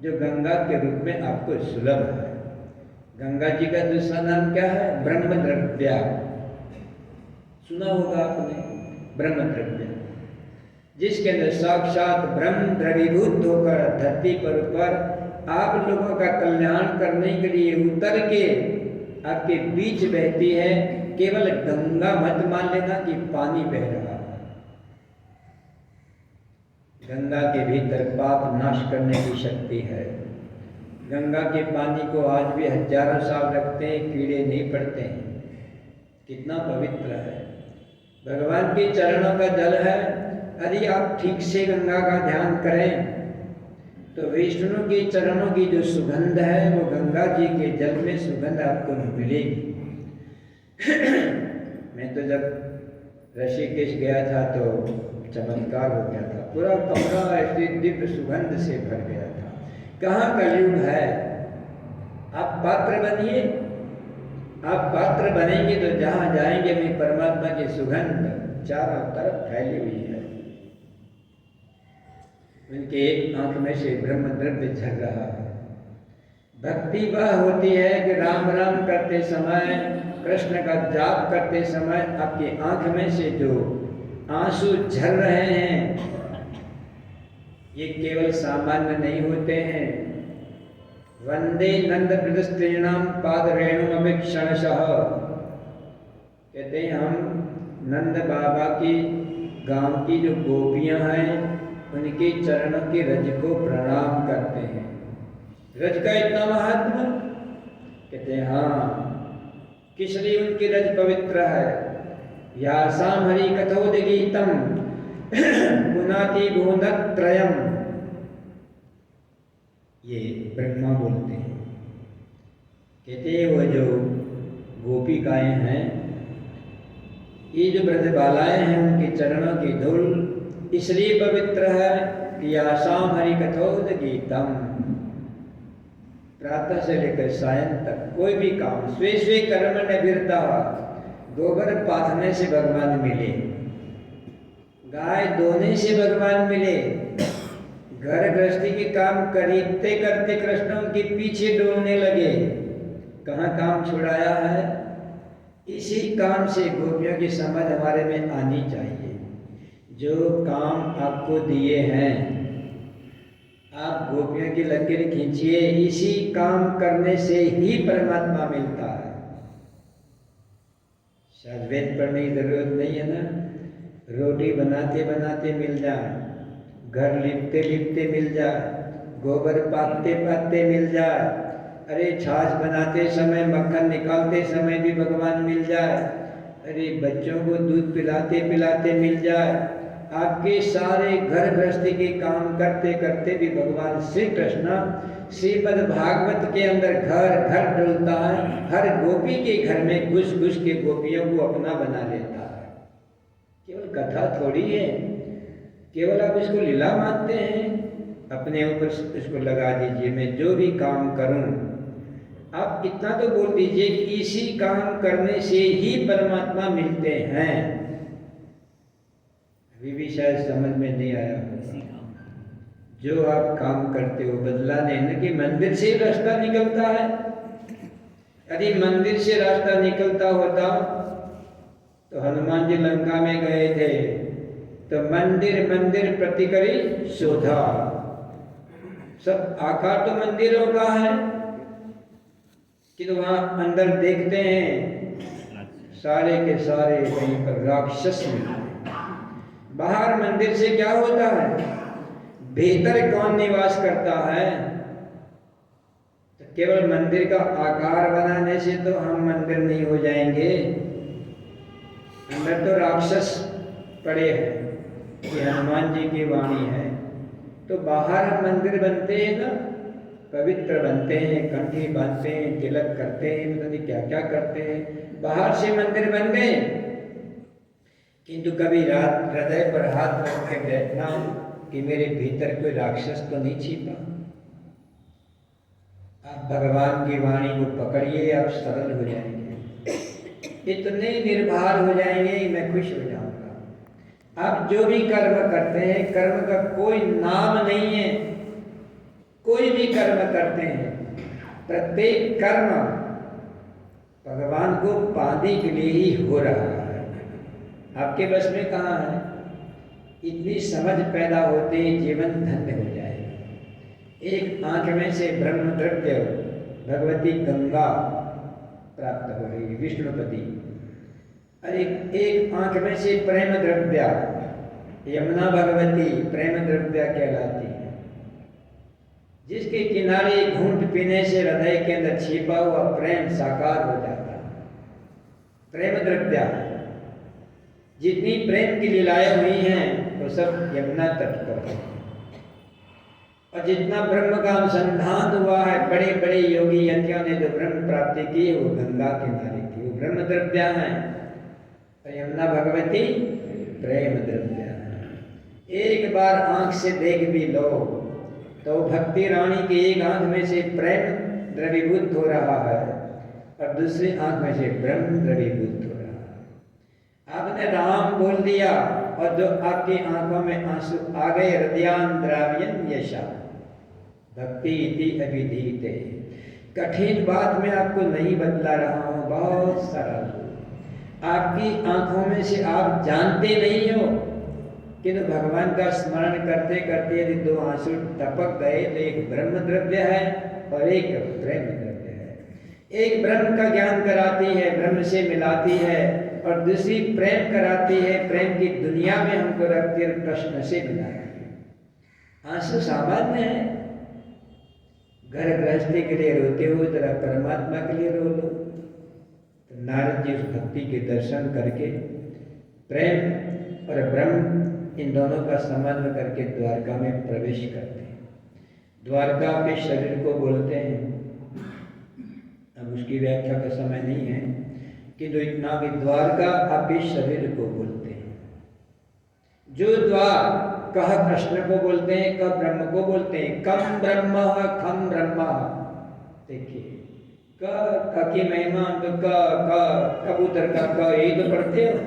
जो गंगा के रूप में आपको सुलभ है। गंगा जी का दूसरा नाम क्या है? ब्रह्म द्रव्य। सुना होगा आपने, ब्रह्म द्रव्य, जिसके अंदर साक्षात ब्रह्म द्रवीभूत होकर धरती पर ऊपर आप लोगों का कल्याण करने के लिए उतर के आपके बीच बहती है। केवल गंगा मत मान लेना कि पानी बह रहा है। गंगा के भीतर पाप नाश करने की शक्ति है। गंगा के पानी को आज भी हजारों साल रखते हैं, कीड़े नहीं पड़ते हैं। कितना पवित्र है, भगवान के चरणों का जल है। यदि आप ठीक से गंगा का ध्यान करें तो विष्णु के चरणों की जो सुगंध है वो गंगा जी के जल में सुगंध आपको मिलेगी। मैं तो जब ऋषिकेश गया था तो चमत्कार हो गया था, पूरा कमरा ऐसी दिव्य सुगंध से भर गया था। कहाँ कलयुग है? आप पात्र बनिए, आप पात्र बनेंगे तो जहाँ जाएंगे भी परमात्मा की सुगंध चारों तरफ फैली हुई है। उनके एक आंख में से ब्रह्म द्रव्य झर रहा है। भक्ति वह होती है कि राम राम करते समय, कृष्ण का जाप करते समय आपकी आंख में से जो आंसू झर रहे हैं, ये केवल सामान्य नहीं होते हैं। वंदे नंद प्रदस्त्रीणाम पाद रेणुमभिक्षणशः, कहते हैं हम नंद बाबा की गांव की जो गोपियां हैं उनके चरणों के रज को प्रणाम करते हैं। रज का इतना महत्व, कहते हैं हाँ, किस लिए उनकी रज पवित्र है। यासाम हरि कथोदगीतम पुनाति भुवनत्रयम्, ये ब्रह्मा बोलते हैं। कहते हैं वो जो गोपिकाएं हैं, ये जो ब्रजबालाएं हैं, उनके चरणों की धूल इसलिए पवित्र है कि आसाम हरि कथोदगीतम, प्रातः से लेकर सायं तक कोई भी काम स्वे स्वे कर्म निभिरता, गोबर पाथने से भगवान मिले, गाय दोने से भगवान मिले, घर गृहस्थी के काम करते करते कृष्ण उनके पीछे डोलने लगे। कहाँ काम छुड़ाया है? इसी काम से गोपियों की समझ हमारे में आनी चाहिए। जो काम आपको दिए हैं, आप गोपियों की लकीर खींचिए, इसी काम करने से ही परमात्मा मिलता है। शायद वेद पढ़ने की जरूरत नहीं है ना, रोटी बनाते बनाते मिल जाए, घर लिपते लिपते मिल जाए, गोबर पाते पाते मिल जाए, अरे छाछ बनाते समय, मक्खन निकालते समय भी भगवान मिल जाए, अरे बच्चों को दूध पिलाते पिलाते मिल जाए, आपके सारे घर गृहस्थी के काम करते करते भी भगवान श्री कृष्ण श्रीमद् भागवत के अंदर घर घर डुलता है। हर गोपी के घर में घुस घुस के गोपियों को अपना बना लेता है। केवल कथा थोड़ी है, केवल आप इसको लीला मानते हैं, अपने ऊपर इसको लगा दीजिए, मैं जो भी काम करूं, आप इतना तो बोल दीजिए कि इसी काम करने से ही परमात्मा मिलते हैं। अभी भी शायद समझ में नहीं आया होगा। जो आप काम करते हो बदला नहीं ना कि मंदिर से रास्ता निकलता है। यदि मंदिर से रास्ता निकलता होता तो हनुमान जी लंका में गए थे तो मंदिर मंदिर प्रतिकरी शोधा, सब आकार तो मंदिरों का है कि तो वहां अंदर देखते हैं सारे के सारे कहीं पर राक्षस मिलते हैं। बाहर मंदिर से क्या होता है, भीतर कौन निवास करता है? तो केवल मंदिर का आकार बनाने से तो हम मंदिर नहीं हो जाएंगे। अंदर तो राक्षस पड़े हैं, ये हनुमान जी की वाणी है। तो बाहर हम मंदिर बनते हैं ना, पवित्र बनते हैं, कंठी बांधते हैं, तिलक करते हैं, पता नहीं क्या क्या करते हैं, बाहर से मंदिर बन गए। किंतु कभी रात हृदय पर हाथ रख के बैठना कि मेरे भीतर कोई राक्षस तो नहीं छिपा। आप भगवान की वाणी को पकड़िए, आप सरल हो जाएंगे, इतने निर्भर हो जाएंगे, मैं खुश हो जाऊंगा। आप जो भी कर्म करते हैं, कर्म का कोई नाम नहीं है, कोई भी कर्म करते हैं, प्रत्येक कर्म भगवान को पाने के लिए ही हो रहा है। आपके बस में कहाँ है? इतनी समझ पैदा होते ही जीवन धन्य हो जाएगा। एक आंख में से ब्रह्म द्रव्य भगवती गंगा प्राप्त हो रही है, विष्णुपति, और एक आंख में से प्रेम द्रव्या यमुना भगवती प्रेम द्रव्या कहलाती है, जिसके किनारे घूंट पीने से हृदय के अंदर छिपा हुआ प्रेम साकार हो जाता है। प्रेम द्रव्या, जितनी प्रेम की लीलाएं हुई हैं वो सब यमुना तट पर है, और जितना ब्रह्म का अनुसंधान हुआ है, बड़े बड़े योगी यतियों ने जो ब्रह्म प्राप्ति की है वो गंगा किनारे की, वो ब्रह्म द्रव्या है। और यमुना भगवती प्रेम द्रव्या है। एक बार आंख से देख भी लो तो भक्ति रानी की एक आंख में से प्रेम द्रवीभूत हो रहा है और दूसरी आंख में से ब्रह्म द्रवीभूत हो रहा है। आपने राम बोल दिया और जो आपकी आंखों में आंसू आ गए, हृदयांद्राव्यन यशा भक्ति इति अभिधीते। कठिन बात मैं आपको नहीं बतला रहा हूं, बहुत सरल। आपकी आंखों में से आप जानते नहीं हो किंतु भगवान का स्मरण करते करते यदि दो आंसू टपक गए तो एक ब्रह्म द्रव्य है और एक प्रेम द्रव्य है। एक ब्रह्म का ज्ञान कराती है, ब्रह्म से मिलाती है, और दूसरी प्रेम कराती है, प्रेम की दुनिया में हमको रखती है, कृष्ण से मिलाती है। आंसू सामान्य है, घर गृहस्थी के लिए रोते हो जरा परमात्मा के लिए रो लो। तो नारद जी उस भक्ति के दर्शन करके प्रेम और ब्रह्म इन दोनों का समन्वय करके द्वारका में प्रवेश करते हैं। द्वारका के शरीर को बोलते हैं, अब उसकी व्याख्या का समय नहीं है, किंतु इतना कि द्वारका आपके शरीर को बोलते हैं। जो द्वार कह कृष्ण को बोलते हैं, क ब्रह्म को बोलते हैं। कम ब्रह्म खम ब्रह्म, देखिए क की महिमा तो कबूतर का क यही तो पढ़ते हो,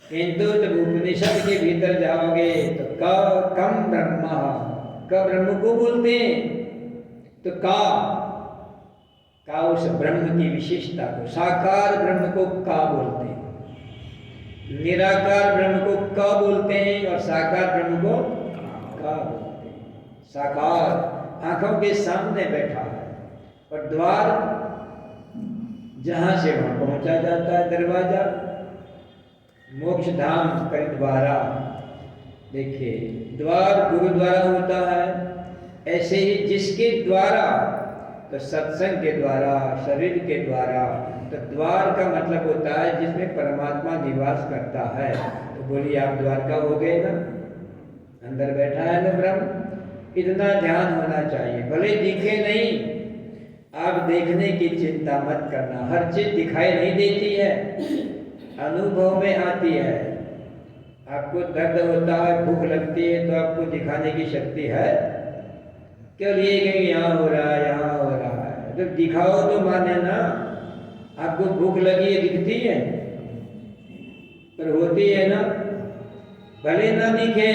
किंतु जब उपनिषद के भीतर जाओगे तो कम ब्रह्म, क ब्रह्म को बोलते हैं। तो का उस ब्रह्म की विशेषता को, साकार ब्रह्म को का बोलते हैं, निराकार ब्रह्म को क बोलते हैं और साकार ब्रह्म को का बोलते हैं। साकार आंखों के सामने बैठा है और द्वार जहां से वहां पहुंचा जाता है, दरवाजा मोक्ष धाम का द्वारा। देखिए द्वार गुरुद्वारा होता है, ऐसे ही जिसके द्वारा, तो सत्संग के द्वारा, शरीर के द्वारा। तो द्वार का मतलब होता है जिसमें परमात्मा निवास करता है। तो बोलिए आप द्वारका हो गए ना, अंदर बैठा है ना ब्रह्म। इतना ध्यान होना चाहिए, भले दिखे नहीं, आप देखने की चिंता मत करना। हर चीज दिखाई नहीं देती है, अनुभव में आती है। आपको दर्द होता है, भूख लगती है, तो आपको दिखाने की शक्ति है? क्यों लिए कहीं यहाँ हो रहा है, यहाँ हो रहा है, जब दिखाओ तो माने ना। आपको भूख लगी है, दिखती है पर होती है ना, भले ना दिखे,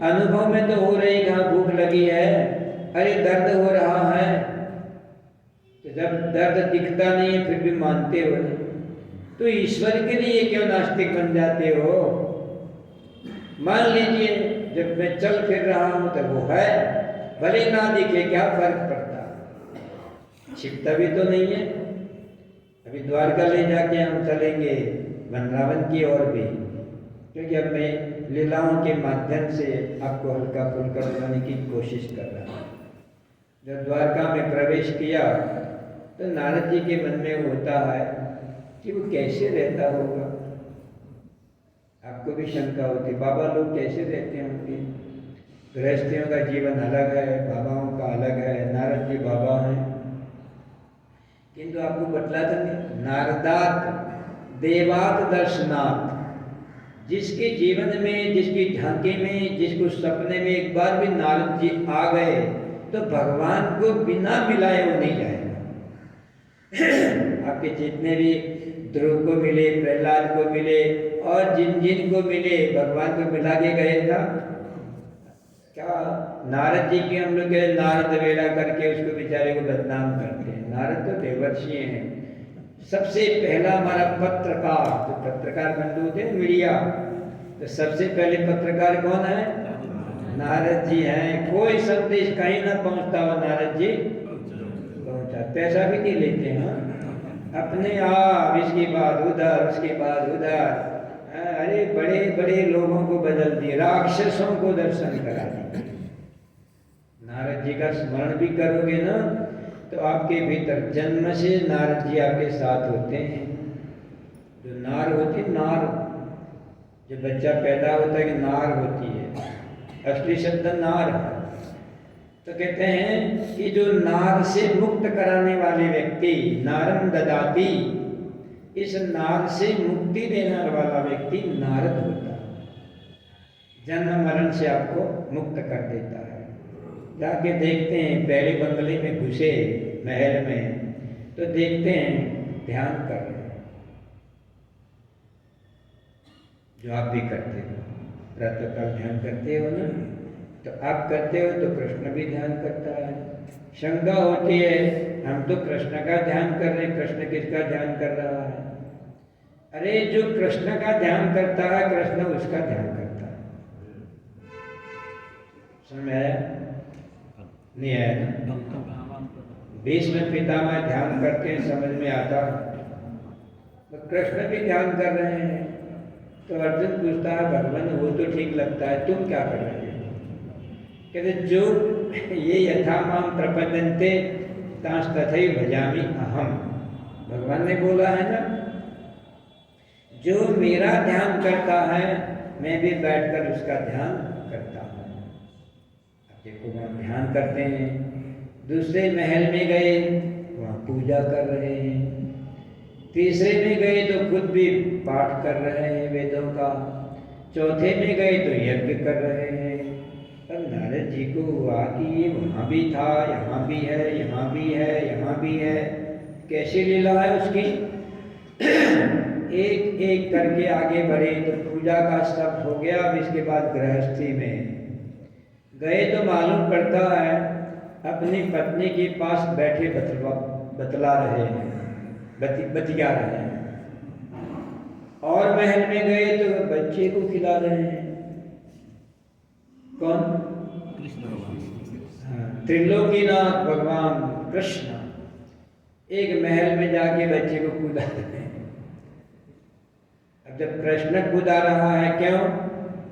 अनुभव में तो हो रही कहाँ भूख लगी है। अरे दर्द हो रहा है, तो जब दर्द दिखता नहीं है फिर भी मानते हो नहीं, तो ईश्वर के लिए क्यों नास्तिक बन जाते हो? मान लीजिए जब मैं चल फिर रहा हूं तो वो है, भले ना दिखे, क्या फर्क पड़ता, छिपता भी तो नहीं है। अभी द्वारका ले जाके हम चलेंगे वृंदावन की ओर भी, क्योंकि अब मैं लीलाओं के माध्यम से आपको हल्का फुल्का बनाने की कोशिश कर रहा हूँ। जब द्वारका में प्रवेश किया तो नारद जी के मन में होता है कि वो कैसे रहता होगा। आपको भी शंका होती, बाबा लोग कैसे रहते होंगे? गृहस्थियों का जीवन अलग है, बाबाओं का अलग है। नारद जी बाबा हैं, किंतु आपको बतलाता नहीं, नारदात देवात दर्शनात्। जिसके जीवन में, जिसकी झांकी में, जिसको सपने में एक बार भी नारद जी आ गए तो भगवान को बिना मिलाए वो नहीं जाएगा। आपके जितने भी ध्रुव को मिले, प्रहलाद को मिले और जिन जिन को मिले, भगवान को मिला के गए था क्या? नारद जी की हम लोग नारद वेला करके उसको बेचारे को बदनाम करते हैं। नारद तो देवर्षि हैं। सबसे पहला हमारा पत्रकार, जो पत्रकार बंधु थे मीडिया, तो सबसे पहले पत्रकार कौन है? नारद जी हैं। कोई संदेश कहीं ना पहुंचता हो, नारद जी पहुंचा। पैसा भी नहीं लेते हैं अपने आप, इसके बाद उधर, उसके बाद उधर। अरे बड़े बड़े लोगों को बदल दिए, राक्षसों को दर्शन करा दिए। नारद जी का स्मरण भी करोगे ना तो आपके भीतर जन्म से नारद जी आपके साथ होते हैं। जो नार होती, नार, जब बच्चा पैदा होता है कि नार होती है, असली शब्द नार है। तो कहते हैं कि जो नार से मुक्त कराने वाले व्यक्ति, नारम ददाती, इस नार से मुक्ति देने वाला व्यक्ति नारद होता है। जन्म मरण से आपको मुक्त कर देता है। जाके देखते हैं, पहले बंगले में घुसे महल में, तो देखते हैं ध्यान कर रहे हैं, जो आप भी करते हो, प्रातःकाल ध्यान करते हो ना, तो आप करते हो तो कृष्ण भी ध्यान करता है। शंका होती है, हम तो कृष्ण का ध्यान कर रहे हैं, कृष्ण किसका ध्यान कर रहा है? अरे जो कृष्ण का ध्यान करता है, कृष्ण उसका ध्यान करता है। समझ में आया? नहीं आया ना? भीष्म पितामह ध्यान करते हैं, समझ में आता, तो कृष्ण भी ध्यान कर रहे हैं। तो अर्जुन पूछता है, भगवान वो तो ठीक लगता है, तुम क्या कर रहे हो? कहते जो ये यथा माम प्रपद्यन्ते तांस तथैव भजामि अहम। भगवान ने बोला है ना, जो मेरा ध्यान करता है मैं भी बैठकर उसका ध्यान करता हूँ। अब देखो वहाँ ध्यान करते हैं, दूसरे महल में गए वहाँ पूजा कर रहे हैं, तीसरे में गए तो खुद भी पाठ कर रहे हैं वेदों का, चौथे में गए तो यज्ञ कर रहे हैं। अब नारद जी को हुआ कि ये वहाँ भी था, यहाँ भी है, यहाँ भी है, यहाँ भी है, कैसी लीला है उसकी। एक एक करके आगे बढ़े तो पूजा का सब हो गया। अब इसके बाद गृहस्थी में गए तो मालूम पड़ता है अपनी पत्नी के पास बैठे बतला रहे हैं, बतिया रहे हैं। और महल में गए तो बच्चे को खिला रहे हैं। कौन? हाँ, त्रिलोकीनाथ भगवान कृष्ण एक महल में जाके बच्चे को कूदा रहे हैं। अब जब कृष्ण कूदा रहा है, क्यों?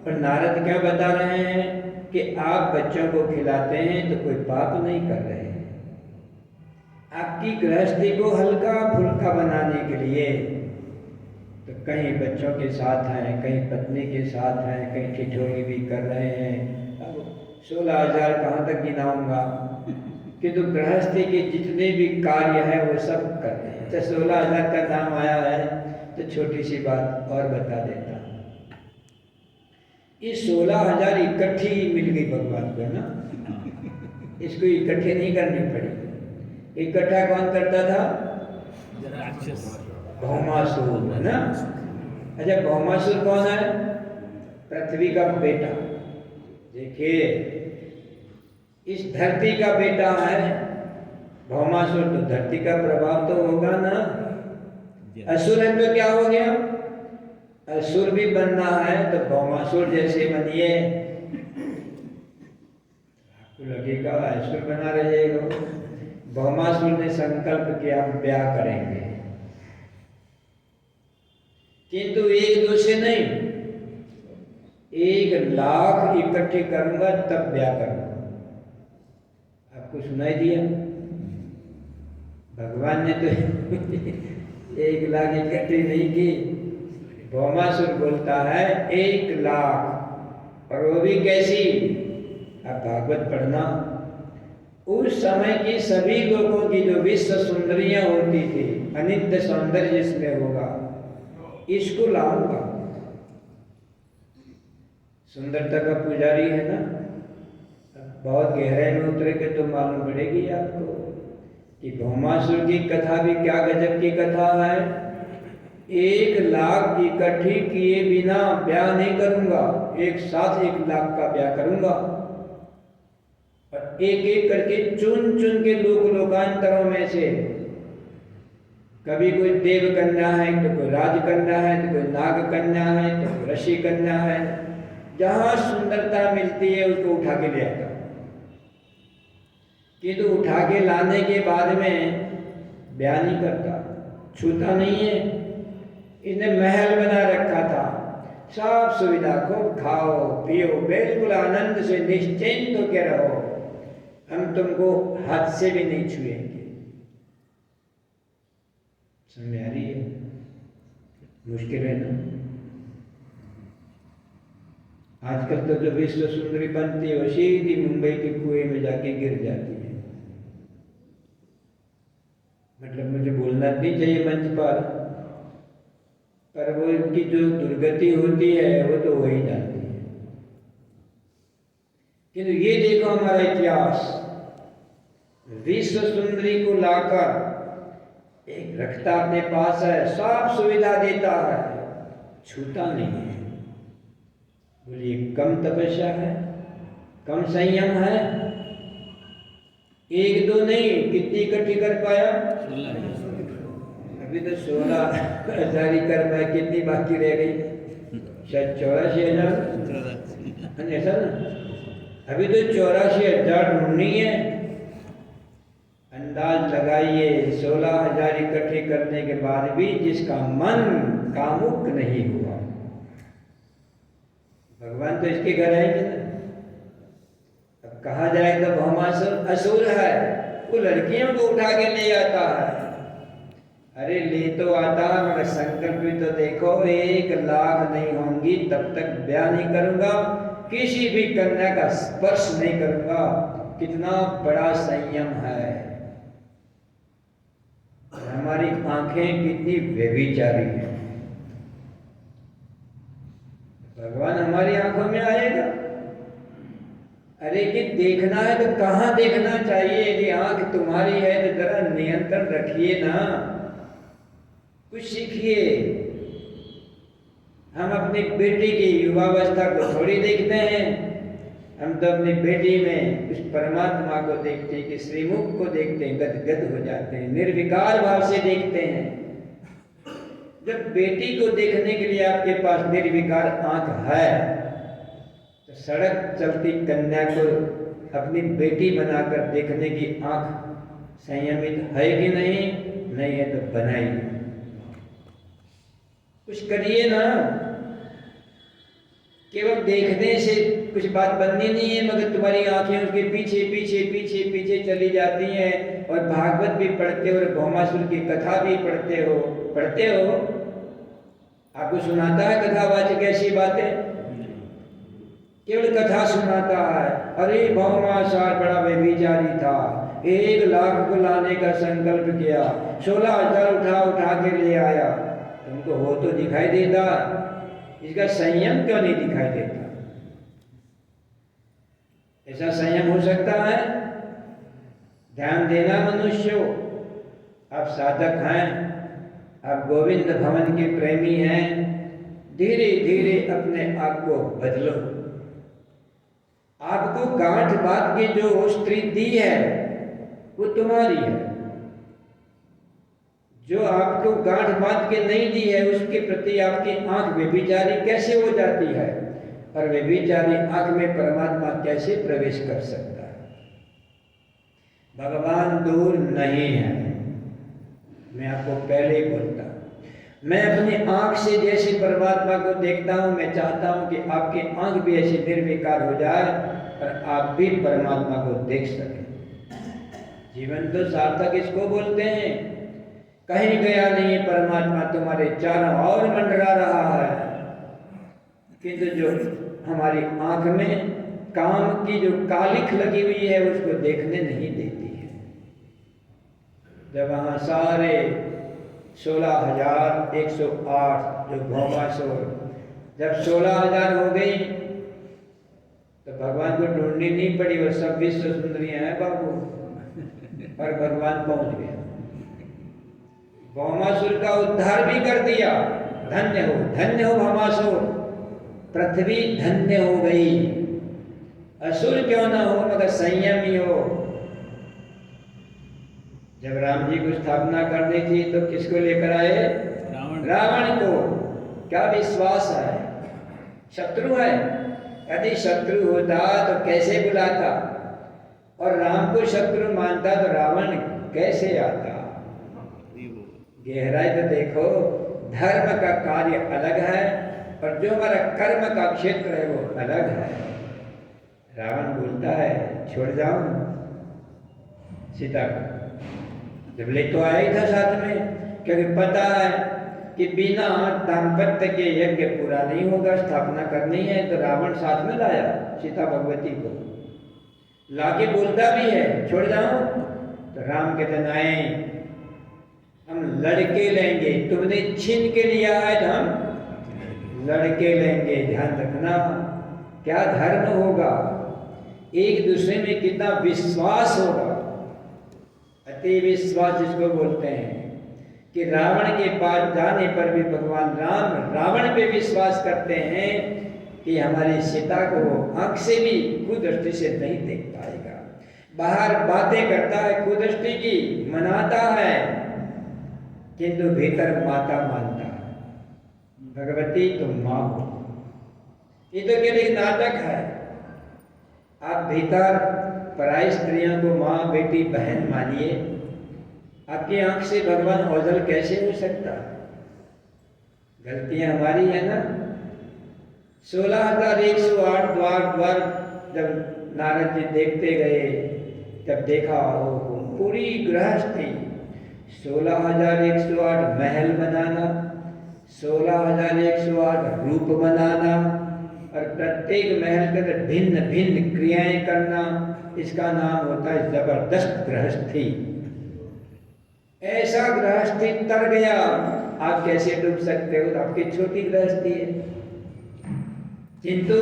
और नारद क्या बता रहे हैं कि आप बच्चों को खिलाते हैं तो कोई पाप नहीं कर रहे हैं। आपकी गृहस्थी को हल्का फुल्का बनाने के लिए तो कहीं बच्चों के साथ हैं, कहीं पत्नी के साथ हैं, कहीं ठिठोली भी कर रहे हैं। अब 16,000 कहाँ तक गिनाऊंगा, किंतु गृहस्थी के जितने भी कार्य हैं वो सब कर रहे हैं। तो 16,000 का नाम आया है तो छोटी सी बात और बता देता हूँ। ये 16,000 इकट्ठी मिल गई भगवान को ना, इसको इकट्ठे नहीं करनी पड़ी। इकट्ठा कौन करता था? भौमासुर, है ना। अच्छा, भौमासुर कौन है? पृथ्वी का बेटा। देखिए, इस धरती का बेटा है भौमासुर, तो धरती का प्रभाव तो होगा ना। असुर है तो क्या हो गया? असुर भी बनना है तो भौमासुर जैसे बनिए, आपको लगेगा असुर बना रहेगा। भौमासुर ने संकल्प किया हम ब्याह करेंगे, किंतु एक दो से नहीं, 1,00,000 इकट्ठे करूंगा तब ब्याह करूंगा। आपको सुनाई दिया? भगवान ने तो 1,00,000 इकट्ठे नहीं की। भौमासुर बोलता है 1,00,000, और वो भी कैसी? आप भागवत पढ़ना, उस समय की सभी लोगों की जो विश्व सुंदरियां होती थी, अनित्य सौंदर्य जिसमें होगा, इसको लाऊंगा। सुंदरता का पुजारी है ना। बहुत गहराई में उतरेंगे तो मालूम पड़ेगी आपको कि भौमासुर की कथा भी क्या गजब की कथा है। 1,00,000 इकट्ठी किए बिना ब्याह नहीं करूंगा, एक साथ 1,00,000 का ब्याह करूंगा। और एक एक करके चुन चुन के लोकांतरों में से, कभी कोई देव कन्या है तो कोई राज कन्या है तो कोई नाग कन्या है तो कोई ऋषि कन्या है, जहां सुंदरता मिलती है उसको उठा के ले आता। किंतु उठा के लाने के बाद में ब्याह नहीं करता, छूता नहीं है। इसने महल बना रखा था, सब सुविधा, खूब खाओ पियो, बिल्कुल आनंद से निश्चिंत होकर रहो, हम तुमको हाथ से भी नहीं छुएंगे। समझ आ रही है? मुश्किल है ना। आजकल तो जो विश्व सुंदरी बनती है वो सीधी मुंबई के कुएं में जाके गिर जाती है। मतलब मुझे बोलना नहीं चाहिए मंच पर वो उनकी जो दुर्गति होती है वो तो हो ही जाती है। किंतु ये देखो हमारा इतिहास, विश्व सुंदरी को लाकर एक रखता अपने पास है, सब सुविधा देता है, छूता नहीं है। बोलिए कम तपस्या है, कम संयम है? एक दो नहीं, कितनी इकट्ठी कर पाया? अभी तो 16,000 ही कर पाया, कितनी बाकी रह गई? शायद 84,000 ऐसा ना। अभी तो 84,000 ढूंढनी है। अंदाज लगाइए 16,000 इकट्ठे करने के बाद भी जिसका मन कामुक नहीं हुआ, भगवान तो इसके घर आएंगे ना। अब कहा जाए तो भौमासुर असुर है, वो लड़कियों को उठा के ले आता है। अरे ले तो आता है, मगर संकल्प भी तो देखो, 1,00,000 नहीं होंगी तब तक ब्याह नहीं करूंगा, किसी भी कन्या का स्पर्श नहीं करूंगा। कितना बड़ा संयम है। हमारी आंखें कितनी व्यभिचारी है। भगवान हमारी आंखों में आएगा? अरे कि देखना है तो कहाँ देखना चाहिए? यदि आंख तुम्हारी है तो जरा नियंत्रण रखिए ना, कुछ सीखिए। हम अपनी बेटी की युवावस्था को थोड़ी देखते हैं, हम तो अपनी बेटी में उस परमात्मा को देखते हैं कि श्रीमुख को देखते हैं, गदगद हो जाते हैं, निर्विकार भाव से देखते हैं। जब बेटी को देखने के लिए आपके पास निर्विकार आंख है, तो सड़क चलती कन्या को अपनी बेटी बनाकर देखने की आंख संयमित है कि नहीं? नहीं है तो बनाइए, कुछ करिए ना। केवल देखने से कुछ बात बननी नहीं है, मगर तुम्हारी आंखें उसके पीछे पीछे पीछे पीछे चली जाती हैं, और भागवत भी पढ़ते हो और भौमासुर की कथा भी पढ़ते हो। आपको सुनाता है कथावाचक ऐसी बातें? केवल कथा सुनाता है। अरे भौमासुर बड़ा व्यभिचारी था, 1,00,000 को लाने का संकल्प किया, 16,000 उठा के ले आया। तुमको हो तो दिखाई देता, इसका संयम क्यों नहीं दिखाई देता? ऐसा संयम हो सकता है? ध्यान देना मनुष्यों, आप साधक हैं, आप गोविंद भवन के प्रेमी हैं, धीरे धीरे अपने आप को बदलो। आपको गांठ बांध के जो स्त्री दी है वो तुम्हारी है, जो आपको गांठ बांध के नहीं दी है उसके प्रति आपकी आंख व्यभिचारी कैसे हो जाती है? और व्यभिचारी आंख में परमात्मा कैसे प्रवेश कर सकता है? भगवान दूर नहीं है। मैं आपको पहले ही बोलता, मैं अपनी आंख से जैसे परमात्मा को देखता हूं, मैं चाहता हूं कि आपकी आंख भी ऐसी निर्विकार हो जाए और आप भी परमात्मा को देख सकें। जीवन तो सार्थक इसको बोलते हैं। कहीं गया नहीं परमात्मा, तुम्हारे चारों ओर मंडरा रहा है, किंतु जो हमारी आंख में काम की जो कालिख लगी हुई है उसको देखने नहीं देती है। जब वहां सारे 16,108 जो भौमासुर, जब 16,000 हो गई तो भगवान को ढूंढनी नहीं पड़ी, वो सब विश्व सुंदरियां हैं बाबू, और भगवान पहुंच गया। भौमासुर का उद्धार भी कर दिया। धन्य हो भौमासुर, पृथ्वी धन्य हो गई। असुर क्यों ना हो मगर संयमी हो। जब राम जी को स्थापना करनी थी तो किसको लेकर आए? रावण को। क्या विश्वास है? शत्रु है। यदि शत्रु होता तो कैसे बुलाता, और राम को शत्रु मानता तो रावण कैसे आता? गहराई तो देखो, धर्म का कार्य अलग है और जो हमारा कर्म का क्षेत्र है वो अलग है। रावण बोलता है छोड़ जाऊं सीता को, जब ले तो आया ही था साथ में, क्योंकि पता है कि बिना दाम्पत्य के यज्ञ पूरा नहीं होगा, स्थापना करनी है, तो रावण साथ में लाया सीता भगवती को, लाके बोलता भी है छोड़ जाऊं, तो राम कहते नहीं, हम लड़के लेंगे, तुमने छीन के लिया है तो हम लड़के लेंगे। ध्यान रखना क्या धर्म होगा। एक दूसरे में कितना विश्वास होगा। अति विश्वास जिसको बोलते हैं कि रावण के पास जाने पर भी भगवान राम रावण पे विश्वास करते हैं कि हमारी सीता को आंख से भी कुदृष्टि से नहीं देख पाएगा। बाहर बातें करता है कुदृष्टि की, मनाता है, किंतु भीतर माता मानता है। भगवती तुम माँ हो। ये तो केवल एक नाटक है। आप भीतर पराई स्त्रियों को माँ, बेटी, बहन मानिए। आपकी आंख से भगवान ओझल कैसे हो सकता? गलतियां हमारी है ना। 16,108 द्वार जब नारद जी देखते गए, तब देखा वो पूरी गृहस्थी। 16,108 महल बनाना, 16,108 रूप बनाना, और प्रत्येक महल के भिन्न भिन्न क्रियाएं करना, इसका नाम होता है जबरदस्त गृहस्थी। ऐसा गृहस्थी तर गया, आप कैसे डूब सकते हो? आपकी छोटी गृहस्थी है। किंतु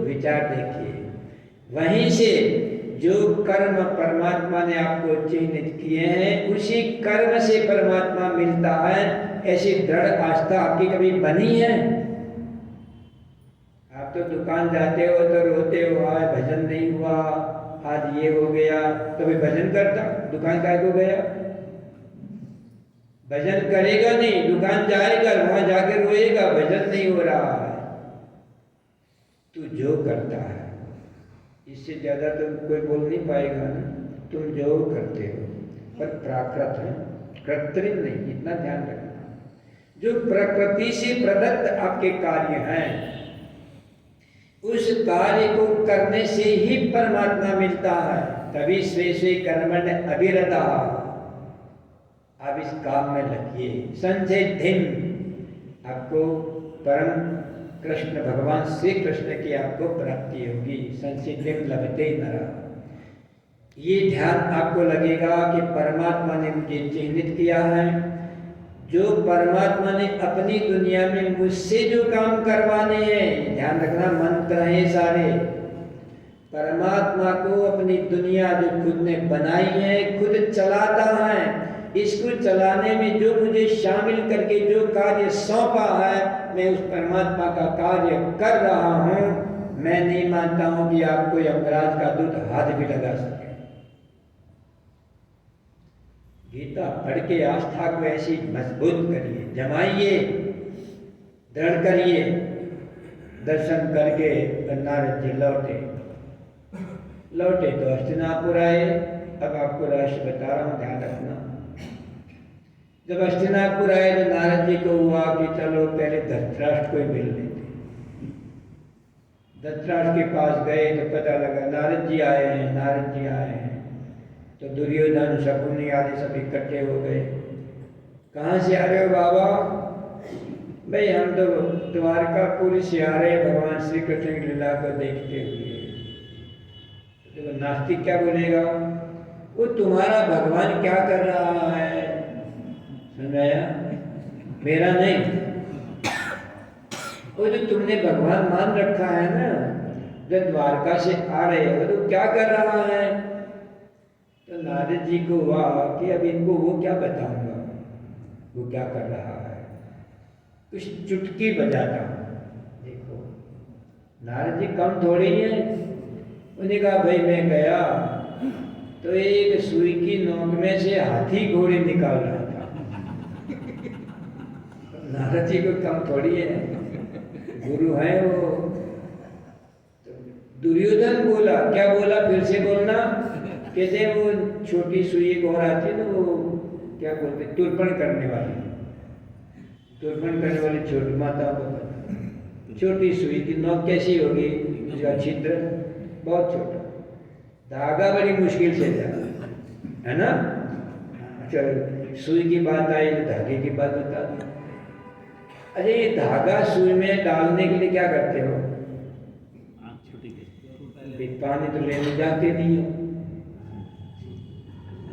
विचार देखिए, वहीं से जो कर्म परमात्मा ने आपको चिन्हित किए हैं, उसी कर्म से परमात्मा मिलता है। ऐसी दृढ़ आस्था आपकी कभी बनी है? आप तो दुकान जाते हो तो रोते हो, आज भजन नहीं हुआ, आज ये हो गया, तो भी भजन करता, दुकान काय को गया? भजन करेगा नहीं, दुकान जाएगा, वहां जाकर रोएगा, भजन नहीं हो रहा है। तू जो करता है, इससे ज्यादा तो कोई बोल नहीं पाएगा ना। तुम जो करते हो, पर प्राकृत है, कृत्रिम नहीं, इतना ध्यान रखना। जो प्रकृति से प्रदत्त आपके कार्य हैं, उस कार्य को करने से ही परमात्मा मिलता है। तभी स्वे स्वे कर्मण्य अभिरता, आप इस काम में लगिए। संसिद्धिम, आपको परम कृष्ण भगवान श्री कृष्ण की आपको प्राप्ति होगी। संसिद्धिम लभते नरः। ये ध्यान आपको लगेगा कि परमात्मा ने मुझे चिन्हित किया है। जो परमात्मा ने अपनी दुनिया में मुझसे जो काम करवाने हैं, ध्यान रखना, मंत्र हैं सारे। परमात्मा को अपनी दुनिया जो खुद ने बनाई है, खुद चलाता है। इसको चलाने में जो मुझे शामिल करके जो कार्य सौंपा है, मैं उस परमात्मा का कार्य कर रहा हूं। मैं नहीं मानता हूं कि आपको यमराज का दूत हाथ भी लगा सके। गीता पढ़ के आस्था को ऐसी मजबूत करिए, जमाइए, दृढ़ करिए। दर्शन करके नारद जी लौटे तो हस्तिनापुर आए। अब आपको रहस्य बता रहा हूं, ध्यान रखना। जब हस्तिनापुर आए तो नारद जी को हुआ कि चलो पहले धृतराष्ट्र को ही मिल लेते। धृतराष्ट्र के पास गए तो पता लगा नारद जी आए हैं। तो दुर्योधन, शकुनी आदि सब इकट्ठे हो गए। कहाँ से आ रहे हो बाबा? भाई हम तो द्वारकापुरी से आ रहे हैं भगवान श्री कृष्ण की लीला को देखते हुए। तो नास्तिक क्या बोलेगा? वो तुम्हारा भगवान क्या कर रहा है? समझाया? मेरा नहीं, वो जो तुमने भगवान मान रखा है ना, जब द्वारका से आ रहे हो तो क्या कर रहा है? तो नारद जी को हुआ कि अब इनको वो क्या बताऊंगा, वो क्या कर रहा है। कुछ चुटकी बजाता हूं। देखो नारद जी कम थोड़ी है। उन्हें कहा भाई मैं गया तो एक सुई की नोक में से हाथी घोड़े निकाल रहा था। नारद जी को कम थोड़ी है, गुरु है वो। तो दुर्योधन बोला, क्या बोला फिर से बोलना? कहते वो छोटी सुई घोड़ा आती है ना, वो क्या बोलते, तुर्पण करने वाली छोटी माता को छोटी सुई की नोक कैसी होगी? उसका छिद्र बहुत छोटा, धागा बड़ी मुश्किल से जाता है ना। अच्छा सुई की बात आई तो धागे की बात बता दी। अरे ये धागा सुई में डालने के लिए क्या करते हो? पानी तो लेने जाते नहीं हो,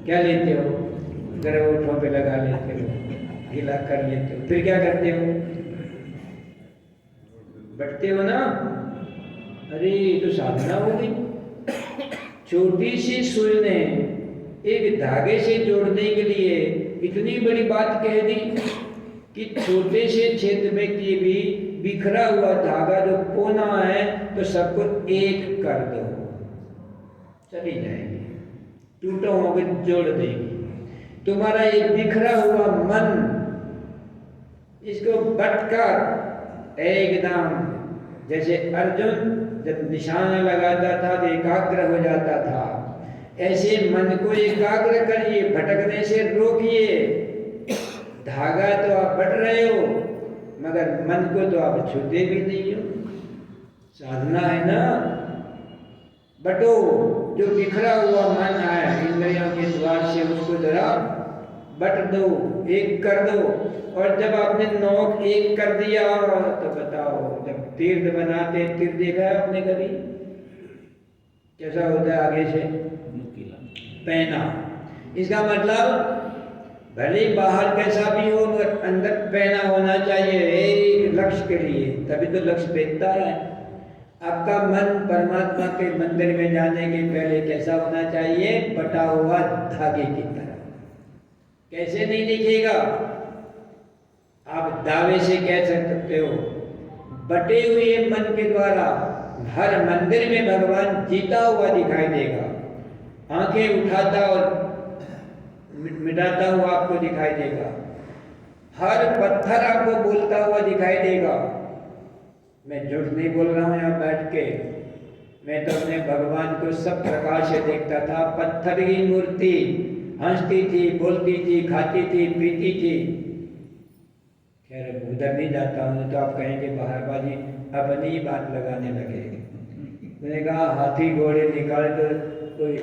क्या लेते हो? गरबोठों पे लगा लेते हो, गीला कर लेते हो, फिर क्या करते हो? बटते हो ना। अरे तो साधना हो गई। छोटी सी सुई ने एक धागे से जोड़ने के लिए इतनी बड़ी बात कह दी कि छोटे से क्षेत्र में की भी बिखरा हुआ धागा जो कोना है तो सबको एक कर दो, चली जाएगी, टूटा होकर जोड़ देगी। तुम्हारा ये बिखरा हुआ मन, इसको बटकर एकदम, जैसे अर्जुन जब निशाना लगाता था तो एकाग्र हो जाता था, ऐसे मन को एकाग्र करिए, भटकने से रोकिए। धागा तो आप बट रहे हो मगर मन को तो आप छूते भी नहीं हो। साधना है ना, बटो, जो बिखरा हुआ मन है इंद्रियों के द्वार से उसको जरा बट दो, एक कर दो। और जब आपने नोक एक कर दिया तो बताओ, जब तीर्थ बनाते, तीर्थ देखा है आपने कभी कैसा होता है? आगे से पहना, इसका मतलब भले बाहर कैसा भी हो मगर अंदर पहना होना चाहिए एक लक्ष्य के लिए, तभी तो लक्ष्य भेदता है। आपका मन परमात्मा के मंदिर में जाने के पहले कैसा होना चाहिए? बटा हुआ धागे की तरह। कैसे नहीं दिखेगा? आप दावे से कह सकते हो, बटे हुए मन के द्वारा हर मंदिर में भगवान जीता हुआ दिखाई देगा, आंखें उठाता और मिटाता हुआ आपको दिखाई देगा, हर पत्थर आपको बोलता हुआ दिखाई देगा। मैं झूठ नहीं बोल रहा हूं यहाँ बैठ के, मैं तो अपने भगवान को सब प्रकार से देखता था। पत्थर की मूर्ति हंसती थी, बोलती थी, खाती थी, पीती थी। खैर उधर नहीं जाता हूँ तो आप कहेंगे बाहरबाजी, अपनी ही बात लगाने लगे। मैंने कहा हाथी घोड़े निकाले तो कोई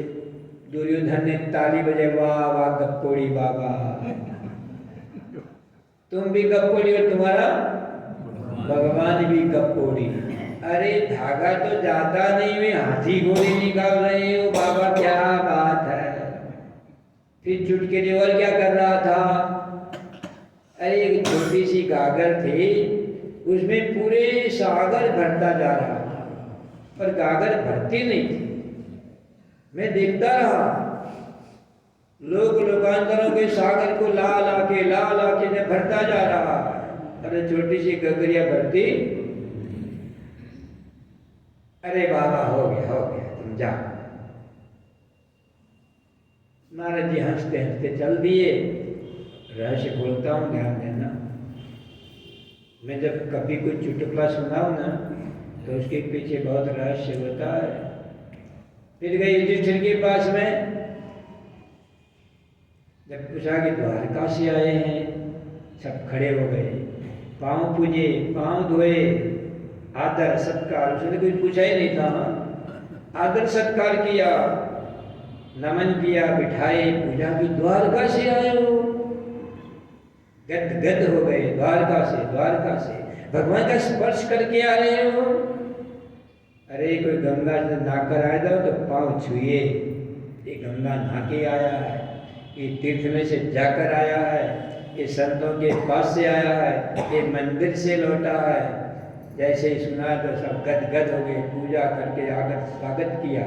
दुर्योधन ने ताली बजे, वाह वाह गप्पोड़ी बाबा। तुम भी गप्पोड़ी और तुम्हारा भगवान भी गप्पोड़ी। अरे धागा तो जाता नहीं, में हाथी घोड़े निकाल रहे हो बाबा, क्या बात है। फिर चुटकी और क्या कर रहा था? अरे एक छोटी सी गागर थी, उसमें पूरे सागर भरता जा रहा था पर गागर भरती नहीं थी। मैं देखता रहा, लोग लोकांतरों के सागर को ला ला के भरता जा रहा। अरे छोटी सी गगरिया भरती। अरे बाबा हो गया तुम जाओ। नारद जी हंसते हंसते चल दिए। रहस्य बोलता हूँ, ध्यान देना। मैं जब कभी कोई चुटकुला सुनाऊं ना तो उसके पीछे बहुत रहस्य होता है। फिर गए युधिष्ठिर के पास में, जब पूछा कि द्वारका से आए हैं, सब खड़े हो गए, पांव पूजे, पांव धोए, आदर सत्कार, उसने कुछ पूछा ही नहीं था। आदर सत्कार किया, नमन किया, बिठाए, पूजा की। द्वारका से आए हो? गद हो गए। द्वारका से भगवान का स्पर्श करके आ रहे हो? अरे कोई गंगा से नहाकर आया था तो पांव छुए, ये गंगा नहा के आया है, ये तीर्थ में से जाकर आया है, ये संतों के पास से आया है, ये मंदिर से लौटा है। जैसे ही सुना तो सब गद हो गए। पूजा करके आकर स्वागत किया।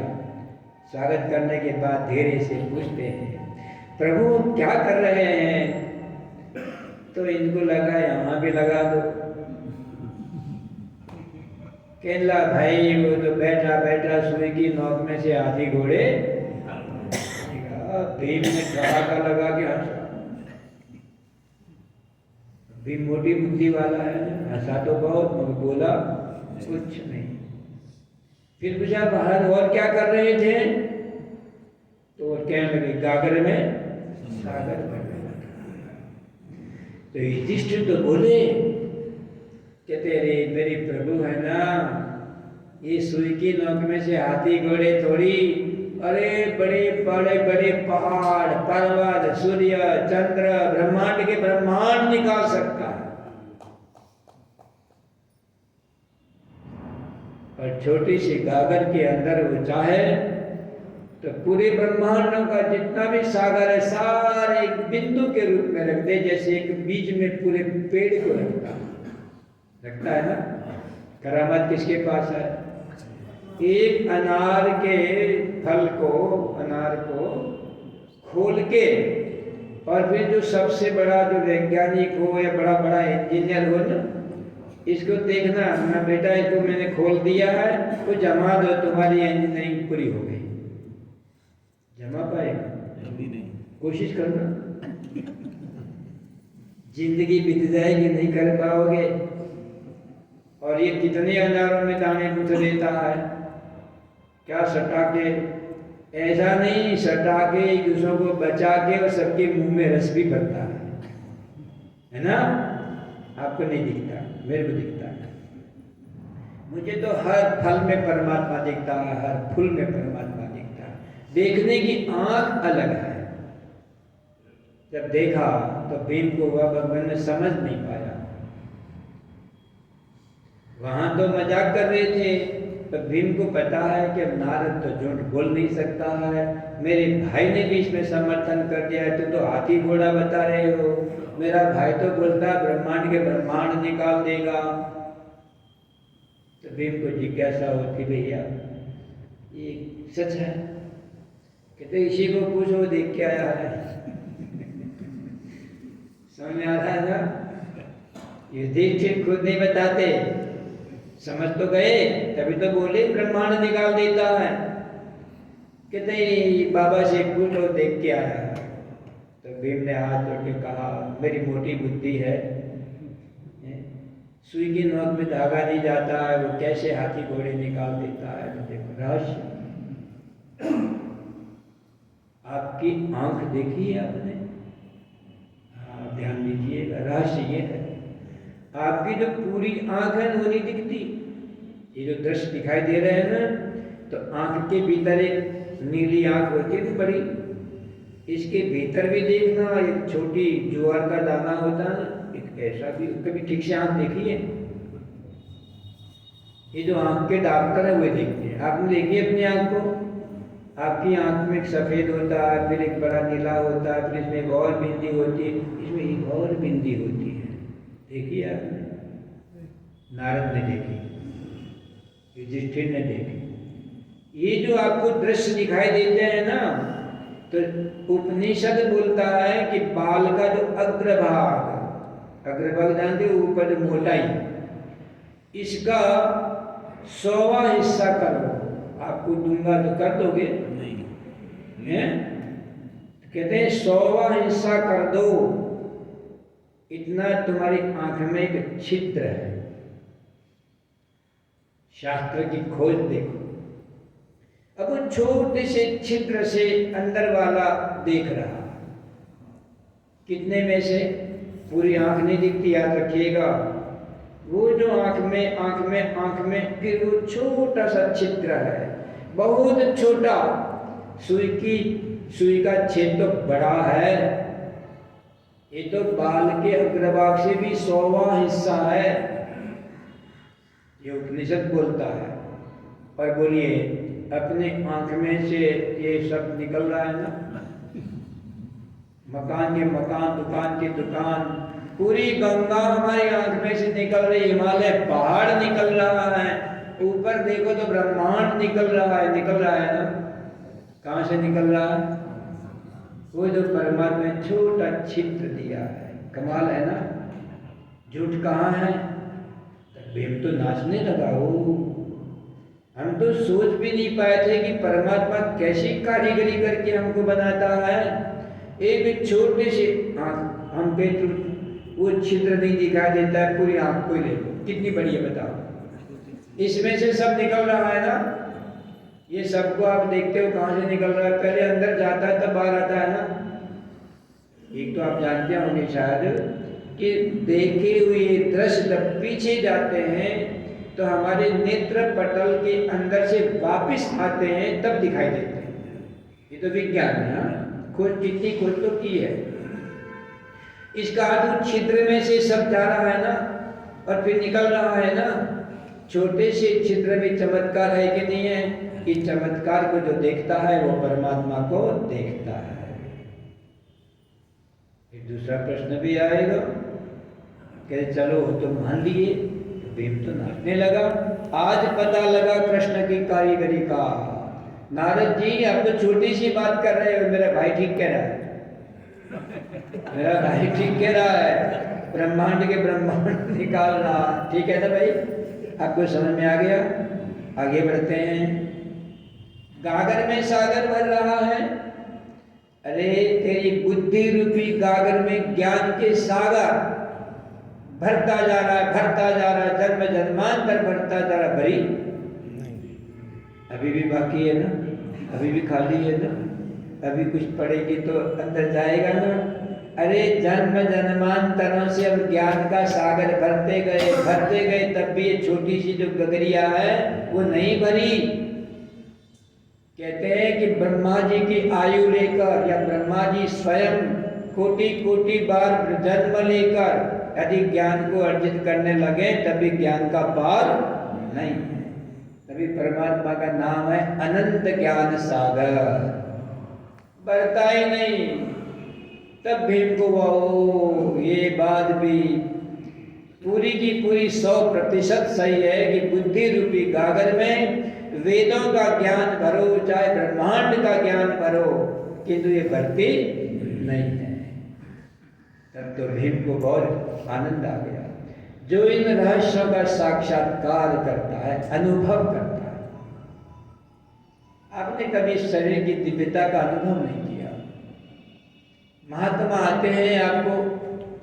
स्वागत करने के बाद धीरे से पूछते हैं, प्रभु क्या कर रहे हैं? तो इनको लगा यहाँ भी लगा दो। कहला भाई वो तो बैठा सुई की नोक में से हाथी घोड़े भीम ने ठहाका लगा के हंसा। भीम मोटी बुद्धि वाला है, हंसा तो बहुत मगर बोला कुछ नहीं। फिर पूछा बाहर और क्या कर रहे थे? तो वो कहने लगे गागर में सागर भर रहे। तो युधिष्ठिर तो बोले, कहते रे मेरी प्रभु है ना, ये सुई की नोक में से हाथी घोड़े थोड़ी, अरे बड़े बड़े बड़े पहाड़, पर्वत, सूर्य, चंद्र, ब्रह्मांड के ब्रह्मांड निकाल सकता है। और छोटी सी गागर के अंदर वो चाहे तो पूरे ब्रह्मांडों का जितना भी सागर है सारे एक बिंदु के रूप में रख दे, जैसे एक बीज में पूरे पेड़ को रखता है ना। करामत किसके पास है? एक अनार के फल को, अनार को खोल के, और फिर जो सबसे बड़ा जो वैज्ञानिक हो या बड़ा बड़ा इंजीनियर हो ना, इसको देखना ना बेटा, इसको मैंने खोल दिया है, तो जमा दो, तुम्हारी इंजीनियरिंग पूरी हो गई। जमा पाएगा? नहीं। कोशिश करना, जिंदगी बीत जाएगी, नहीं कर पाओगे। और ये कितने अनारों में दाने गुथ देता है, क्या सटा के, ऐसा नहीं सटा के एक दूसरों को बचा के और सबके मुंह में रस भी भरता है ना? आपको नहीं दिखता, मेरे को दिखता है। मुझे तो हर फल में परमात्मा दिखता है, हर फूल में परमात्मा दिखता है। देखने की आंख अलग है। जब देखा तो भीम को वह भगवान ने समझ नहीं पाया। वहां तो मजाक कर रहे थे, तो भीम को पता है कि अब नारद तो झूठ बोल नहीं सकता है, मेरे भाई ने भी इसमें समर्थन कर दिया है, तो हाथी घोड़ा बता रहे हो, मेरा भाई तो बोलता ब्रह्मांड के ब्रह्मांड निकाल देगा। तो भीम को जिज्ञासा होती, भैया ये सच है? कहते इसी को पूछो, देख के आया है। समझ में आ रहा है ना? युधिष्ठिर खुद नहीं बताते, समझ तो गए, तभी तो बोले ब्रह्मांड निकाल देता है। कहते बाबा से पूछो, देख के आया है। तो भीम ने हाथ जोड़ के कहा, मेरी मोटी बुद्धि है, सुई की नोक में धागा नहीं जाता है, वो कैसे हाथी घोड़े निकाल देता है? तो देखो रहस्य। आपकी आंख देखी है आपने? हाँ, ध्यान दीजिएगा, रहस्य ये है, आपकी जो पूरी आंख है वो नहीं दिखती। ये जो दृश्य दिखाई दे रहे हैं ना, तो आंख के भीतर एक नीली आंख होती है बड़ी, इसके भीतर भी देखना, एक छोटी ज्वार का दाना होता है, एक ऐसा भी, कभी ठीक से आंख देखी है? ये जो आंख के डॉक्टर है वो देखते हैं। आपने देखी अपनी आंख को? आपकी आंख में एक सफेद होता है, फिर एक बड़ा नीला होता है, फिर इसमें एक और बिंदी होती है, इसमें एक और बिंदी होती है। देखिए आपने? नारद ने देखी, युधिष्ठिर ने देखी। ये जो आपको दृश्य दिखाई देते हैं ना, तो उपनिषद बोलता है कि बाल का जो अग्रभाग, अग्रभाग जानते हो, ऊपर जो मोटाई, इसका 100वां हिस्सा करो। आपको दूंगा तो कर दोगे? नहीं है? कहते हैं 100वां हिस्सा कर दो, इतना तुम्हारी आंख में एक छिद्र है। शास्त्र की खोज देखो, अब वो छोटे से छिद्र से अंदर वाला देख रहा। कितने में से? पूरी आंख नहीं दिखती, याद रखिएगा। वो जो आंख में फिर वो छोटा सा छिद्र है, बहुत छोटा। सुई का छेद तो बड़ा है, ये तो बाल के अग्रभाग से भी 100वां हिस्सा है, ये उपनिषद बोलता है। और बोलिए, अपने आंख में से ये सब निकल रहा है ना, मकान के मकान, दुकान के दुकान, पूरी गंगा हमारी आंख में से निकल रही, हिमालय पहाड़ निकल रहा है, ऊपर देखो तो ब्रह्मांड निकल रहा है ना। कहाँ से निकल रहा है? वो जो परमात्मा ने छोटा छिद्र दिया है। कमाल है ना? झूठ कहाँ है? भीम तो नाचने लगा। हो, हम तो सोच भी नहीं पाए थे कि परमात्मा कैसी कारीगरी करके हमको बनाता है। एक छोटे से आंख, हम पे वो छिद्र नहीं दिखाई देता है, पूरी आंख को ही ले लो, कितनी बड़ी है बताओ। इसमें से सब निकल रहा है ना, ये सबको आप देखते हो कहाँ से निकल रहा है? पहले अंदर जाता है तब बाहर आता है ना। एक तो आप जानते होंगे शायद कि देखे हुए दृश्य जब पीछे जाते हैं तो हमारे नेत्र पटल के अंदर से वापस आते हैं, तब दिखाई देते हैं। ये तो विज्ञान है। खोज, कितनी खोज तो की है। इसका अर्थ छिद्र में से सब जा रहा है ना, और फिर निकल रहा है ना। छोटे से छिद्र में चमत्कार है कि नहीं है? कि चमत्कार को जो देखता है वो परमात्मा को देखता है। एक दूसरा प्रश्न भी आएगा, कहते चलो तो मान लिए। भीम तो नाचने लगा। आज पता लगा कृष्ण की कारीगरी का। नारद जी अब तो छोटी सी बात कर रहे हो, मेरा भाई ठीक कह रहा है, मेरा भाई ठीक कह रहा है, ब्रह्मांड के ब्रह्मांड निकाल रहा। ठीक है ना भाई, आपको समझ में आ गया? आगे बढ़ते हैं। गागर में सागर भर रहा है। अरे तेरी बुद्धि रूपी गागर में ज्ञान के सागर भरता जा रहा है, भरता जा रहा है, जन्म जन्मांतर भरता जा रहा है। भरी अभी भी बाकी है ना, अभी भी खाली है ना, अभी कुछ पड़ेगी तो अंदर जाएगा ना। अरे जन्म जन्मांतरों से अब ज्ञान का सागर भरते गए, तब भी ये छोटी सी जो गगरिया है वो नहीं भरी। कहते हैं कि ब्रह्मा जी की आयु लेकर या ब्रह्मा जी स्वयं कोटि कोटि बार जन्म लेकर यदि ज्ञान को अर्जित करने लगे तभी ज्ञान का पार नहीं है। तभी परमात्मा का नाम है अनंत ज्ञान सागर, बढ़ता ही नहीं। तब भीम को वो ये बात भी पूरी की पूरी 100% सही है कि बुद्धि रूपी गागर में वेदों का ज्ञान भरो, चाहे ब्रह्मांड का ज्ञान भरो, किंतु ये भरती नहीं है। तब तो भीम को बहुत आनंद आ गया। जो इन रहस्यों का साक्षात्कार करता है, अनुभव करता है। आपने कभी शरीर की दिव्यता का अनुभव नहीं किया। महात्मा आते हैं, आपको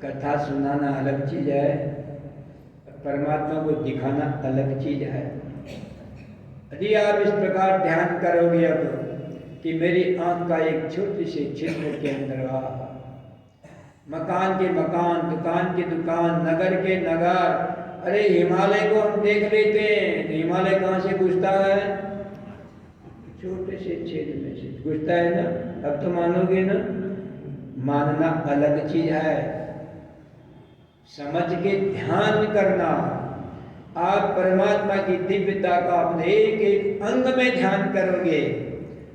कथा सुनाना अलग चीज है, परमात्मा को दिखाना अलग चीज है। यदि आप इस प्रकार ध्यान करोगे अब कि मेरी आंख का एक छोटी सी छिद्र के अंदर मकान के मकान, दुकान के दुकान, नगर के नगर। अरे हिमालय को हम देख लेते हैं, हिमालय कहाँ से घुसता है? छोटे से छेद में से घुसता है ना। अब तो मानोगे ना, मानना अलग चीज है, समझ के ध्यान करना। आप परमात्मा की दिव्यता का अपने एक एक अंग में ध्यान करोगे,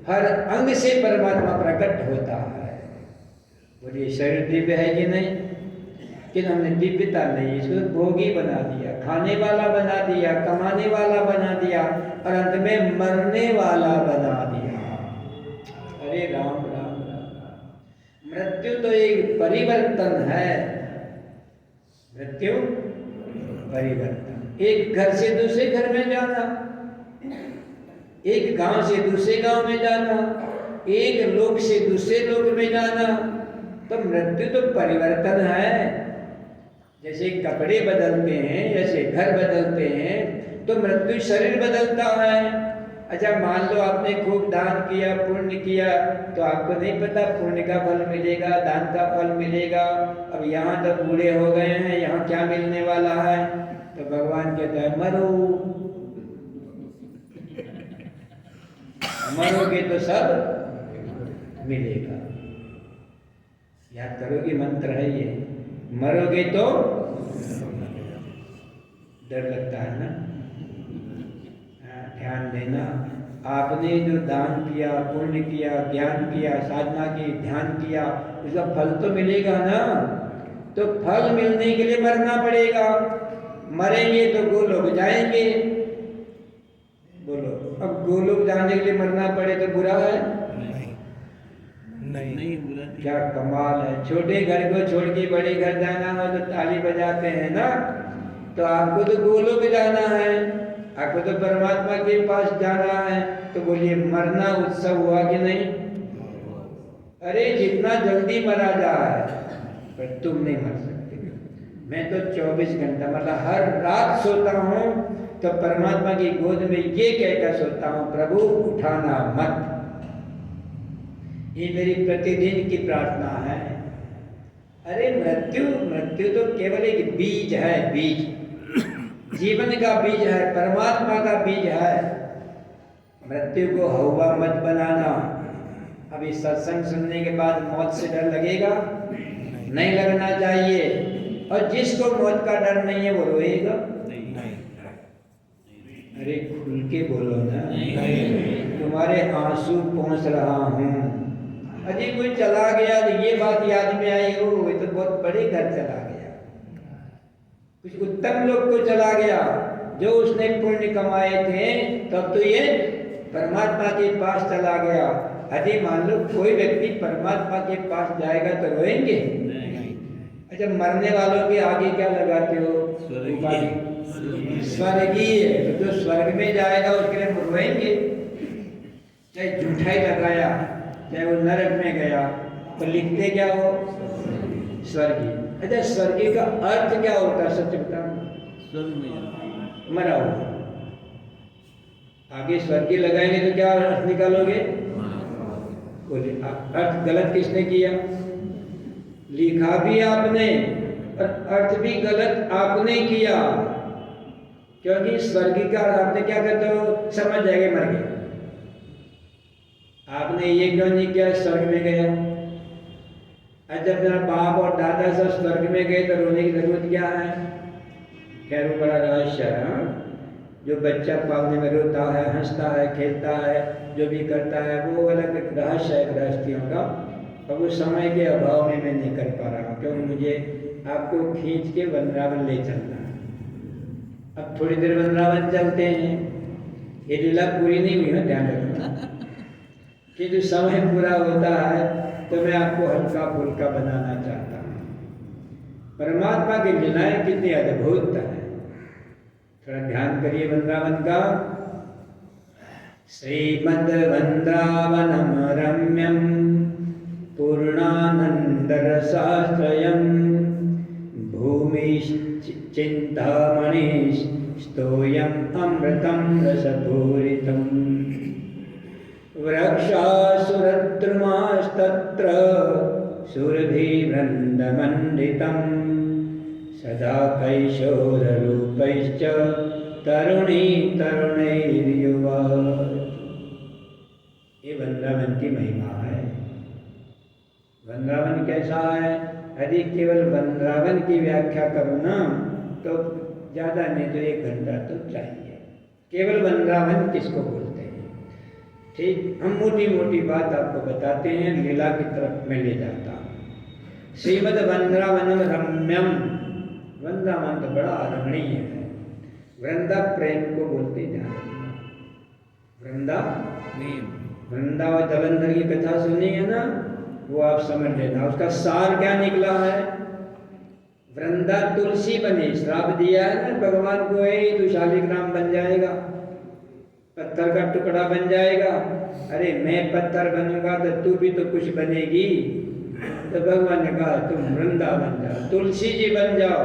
हर अंग से परमात्मा प्रकट होता है। बोलिए शरीर दिव्य है कि नहीं? कि हमने दिव्यता नहीं, इसको भोगी बना दिया, खाने वाला बना दिया, कमाने वाला बना दिया और अंत में मरने वाला बना दिया। अरे राम राम राम। मृत्यु तो एक परिवर्तन है, मृत्यु परिवर्तन। एक घर से दूसरे घर में जाना, एक गांव से दूसरे गांव में जाना, एक लोक से दूसरे लोक में जाना, तो मृत्यु तो परिवर्तन है। जैसे कपड़े बदलते हैं, जैसे घर बदलते हैं, तो मृत्यु शरीर बदलता है। अच्छा मान लो आपने खूब दान किया, पुण्य किया, तो आपको नहीं पता पुण्य का फल मिलेगा, दान का फल मिलेगा। अब यहाँ तो बूढ़े हो गए हैं, यहाँ क्या मिलने वाला है? तो भगवान कहता है मरो, मरोगे तो सब मिलेगा। याद करोगे, मंत्र है ये, मरोगे तो। डर लगता है ना? ध्यान देना। आपने जो दान किया, पुण्य किया, ज्ञान किया, साधना की, ध्यान किया, उसका फल तो मिलेगा ना। तो फल मिलने के लिए मरना पड़ेगा। मरेंगे तो गोलोक जाएंगे। बोलो, अब गोलोक जाने के लिए मरना पड़े तो बुरा है? नहीं बुरा। क्या कमाल है। छोटे घर को छोड़ के बड़े घर जाना हो तो ताली बजाते हैं ना। तो आपको तो गोलोक जाना है, आपको तो परमात्मा के पास जाना है। तो बोलिए मरना उत्सव हुआ कि नहीं? अरे जितना जल्दी मरा जाए, पर तुम नहीं मर सकते। मैं तो 24 घंटा मतलब हर रात सोता हूँ तो परमात्मा की गोद में ये कहकर सोता हूँ, प्रभु उठाना मत। ये मेरी प्रतिदिन की प्रार्थना है। अरे मृत्यु तो केवल एक बीज है, बीज, जीवन का बीज है, परमात्मा का बीज है। मृत्यु को हौवा मत बनाना। अभी सत्संग सुनने के बाद मौत से डर लगेगा? नहीं लगना चाहिए। और जिसको मौत का डर नहीं है वो रोएगा? अरे खुल के बोलो ना। तुम्हारे आंसू पहुंच रहा हूं। अजी कोई चला गया तो ये बात याद में आई हो, ये तो बहुत बड़े घर चला गया, कुछ उत्तम लोग को चला गया, जो उसने पुण्य कमाए थे, तब तो ये परमात्मा के पास चला गया। यदि मान लो कोई व्यक्ति परमात्मा के पास जाएगा तो रोएंगे? अच्छा, मरने वालों के आगे क्या लगाते हो? स्वर्गीय। तो जो स्वर्ग में जाएगा उसके लिए रोएंगे? चाहे जूठा ही लगाया, चाहे वो नरक में गया, तो लिखते क्या हो? स्वर्गीय। अच्छा, स्वर्गीय का अर्थ क्या होता है? सच बताओ। मरा हुआ। आगे स्वर्गीय लगाएंगे तो क्या अर्थ निकालोगे? बोले अर्थ गलत किसने किया? लिखा भी आपने और अर्थ भी गलत आपने किया। क्योंकि स्वर्गीय का अर्थ आपने क्या कहते हो? समझ जाएंगे मर गया। आपने ये क्यों नहीं किया स्वर्ग में गया? जब मेरा बाप और दादा सब स्वर्ग में गए तो रोने की जरूरत क्या है? खैर वो बड़ा रहस्य है। हाँ? जो बच्चा पालने में रोता है, हंसता है, खेलता है, जो भी करता है, वो अलग एक रहस्य है गृहस्थियों का। अब उस समय के अभाव में मैं नहीं कर पा रहा हूँ, क्योंकि मुझे आपको खींच के वृंदावन ले चलना है। अब थोड़ी देर वृंदावन चलते हैं। ये लीला पूरी नहीं हुई है, ध्यान रखना। कि जो समय पूरा होता है तो मैं आपको हल्का फुल्का बनाना चाहता हूँ। परमात्मा की लीलाएं कितनी अद्भुत है। थोड़ा ध्यान करिए वृंदावन का। श्रीमद् वृंदावनम रम्यम पूर्णानंद रसाश्रयम भूमि चिंतामणि स्तोयम अमृतम रसपूरितम वृक्षासुरद्रुमास्तत्र सुरभिवृन्दमण्डितं सदा कैशोररूपैश्च तरुणी तरुणैर्युवा। ये वृंदावन की महिमा है। वृंदावन कैसा है? यदि केवल वृंदावन की व्याख्या करो ना तो ज़्यादा नहीं तो 1 घंटा तो चाहिए। केवल वृंदावन किसको बोलते हैं? ठीक, हम मोटी मोटी बात आपको बताते हैं, लीला की तरफ में ले जाता हूँ। श्रीमद् वृंदावनम रम्यम। वृंदावन तो बड़ा रमणीय है। वृंदा प्रेम को बोलते हैं। वृंदा वृंदा और जलंधर की कथा सुनी है ना, वो आप समझ लेना। उसका सार क्या निकला है? वृंदा तुलसी बनी, श्राप दिया है ना भगवान को, तू शालिग्राम बन जाएगा, पत्थर का टुकड़ा बन जाएगा। अरे मैं पत्थर बनूंगा तो तू भी तो कुछ बनेगी। तो भगवान ने कहा तुम वृंदा बन जाओ, तुलसी जी बन जाओ।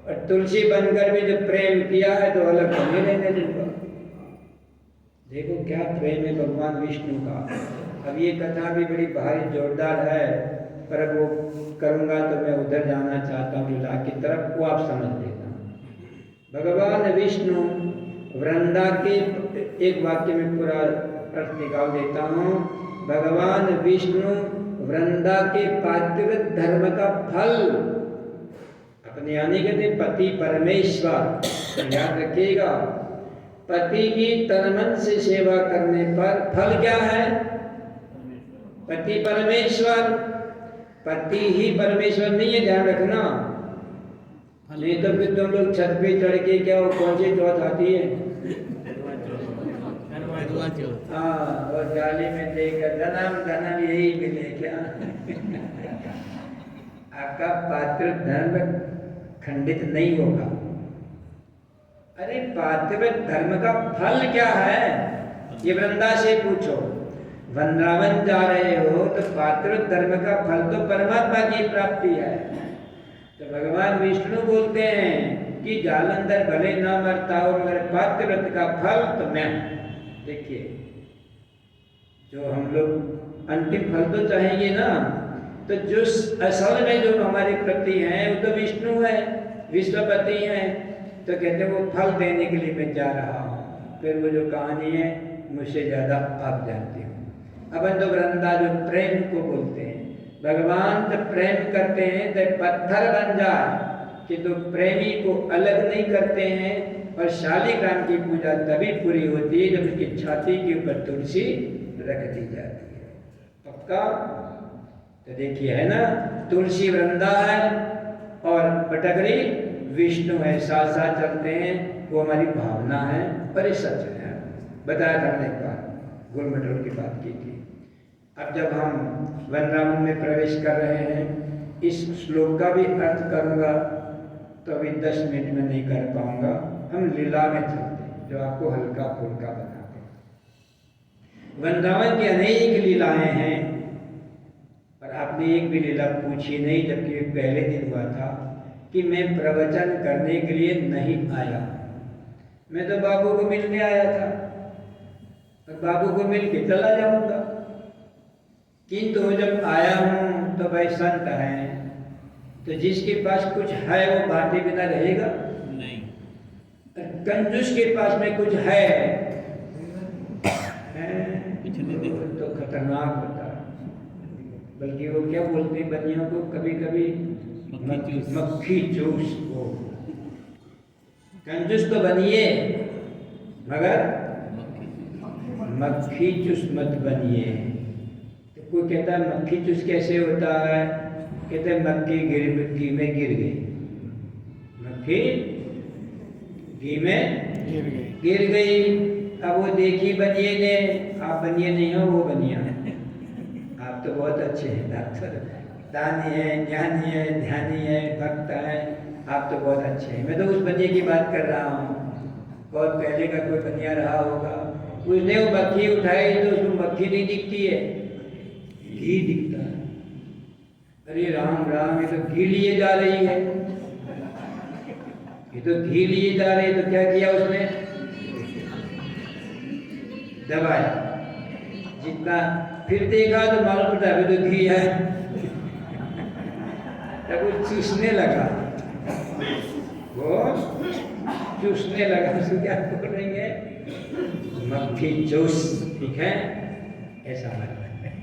और तुलसी बनकर भी जो प्रेम किया है तो अलग नहीं रहने दूंगा। देखो क्या प्रेम है भगवान विष्णु का। अब ये कथा भी बड़ी भारी जोरदार है, पर अब वो करूँगा तो मैं उधर जाना चाहता हूँ लीला की तरफ, वो आप समझ लेना। भगवान विष्णु वृंदा के एक वाक्य में पूरा अर्थ निकाल देता हूँ। भगवान विष्णु वृंदा के पातिव्रत धर्म का फल अपने यानी कहते पति परमेश्वर। याद रखिएगा, पति की तन मन से सेवा करने पर फल क्या है? पति परमेश्वर। पति ही परमेश्वर नहीं है, ध्यान रखना। नहीं तो फिर तुम लोग छत पे चढ़ के क्या वो कौन सी चौथ आती है? हाँ, और जाली में देखकर धनम धनम यही मिले क्या? आपका पात्र धर्म खंडित नहीं होगा। अरे पात्र धर्म का फल क्या है? ये वृंदा से पूछो। वृंदावन जा रहे हो तो पात्र धर्म का फल तो परमात्मा की प्राप्ति है। तो भगवान विष्णु बोलते हैं कि जालंधर भले ना मरता हो मगर पातिव्रत का फल तो मैं। देखिए, जो हम लोग अंतिम फल तो चाहेंगे ना, तो जो असल में जो हमारे प्रति हैं वो तो विष्णु है, विश्वपति हैं। तो कहते हैं वो फल देने के लिए मैं जा रहा हूँ। फिर वो जो कहानी है मुझसे ज़्यादा आप जानते हो। अपन तो वृंदा जो प्रेम को बोलते हैं, भगवान जब प्रेम करते हैं तो पत्थर बन जाए, किंतु प्रेमी को अलग नहीं करते हैं। और शालिग्राम की पूजा तभी पूरी होती है जब उसकी छाती के ऊपर तुलसी रख दी जाती है। पक्का? तो देखिए है ना, तुलसी वृंदा है और बटगरी विष्णु है, साथ साथ चलते हैं। वो हमारी भावना है और ये सच है। बताया था एक बार गोलमडोल की बात की थी। अब जब हम वृंदावन में प्रवेश कर रहे हैं, इस श्लोक का भी अर्थ करूँगा तो अभी 10 मिनट में नहीं कर पाऊँगा। हम लीला में चलते हैं जो आपको हल्का फुल्का बनाते हैं। वृंदावन की अनेक लीलाएं हैं, पर आपने एक भी लीला पूछी नहीं, जबकि पहले दिन हुआ था कि मैं प्रवचन करने के लिए नहीं आया। मैं तो बाबू को मिलने आया था और बाबू को मिल के चला जाऊंगा, किंतु जब आया हूं तो भाई संत हैं, तो जिसके पास कुछ है वो बांटे बिना रहेगा नहीं। कंजूस के पास में कुछ है तो खतरनाक होता है। बल्कि वो क्या बोलते हैं बनियों को, कभी कभी मक्खी चूस। वो कंजूस तो बनिए मगर मक्खी चूस मत बनिए। तो कोई कहता है मक्खी चूस कैसे होता है? कहते हैं मक्खी घी में गिर गई, मक्खी घी में गिर गई। अब वो देखी बनिए ने, आप बनिए नहीं हो, वो बनिया। आप तो बहुत अच्छे हैं डॉक्टर, दानी है, ज्ञानी है, ध्यानी है, भक्त है, आप तो बहुत अच्छे हैं। मैं तो उस बनिए की बात कर रहा हूँ, बहुत पहले का कोई बनिया रहा होगा, उसने वो मक्खी उठाई तो उसको मक्खी नहीं दिखती है, घी दिखता है। अरे राम राम, ये तो घी लिए जा रही है, ये तो घी लिए जा रही है। तो क्या किया उसने? दबाया जितना, फिर देखा तो मालूम पड़ा अभी तो घी है। तब वो चूसने लगा, वो चूसने लगा। उसको क्या बोलेंगे? मक्खी चूस। ठीक है, ऐसा मतलब है।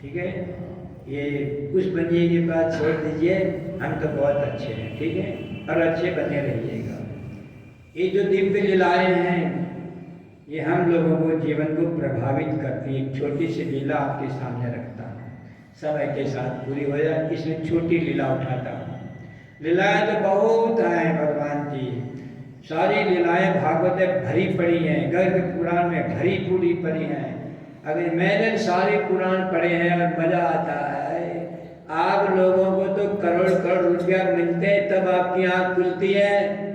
ठीक है, ये उस बनिए की बात छोड़ दीजिए, हम तो बहुत अच्छे हैं। ठीक है, और अच्छे बने रहिएगा। ये जो दिव्य लीलाएं हैं ये हम लोगों को जीवन को प्रभावित करती है। एक छोटी सी लीला आपके सामने रखता हूँ, समय के साथ पूरी हो जाए, इसमें छोटी लीला उठाता हूँ। लीलाएं तो बहुत हैं भगवान की, सारी लीलाएं भागवत में भरी पड़ी हैं, गर्ग पुराण में भरी पूरी पड़ी हैं। अगर मैंने सारे पुराण पढ़े हैं और मजा आता है। आप लोगों को तो करोड़ करोड़ रुपया मिलते हैं तब आपकी आँख खुलती है,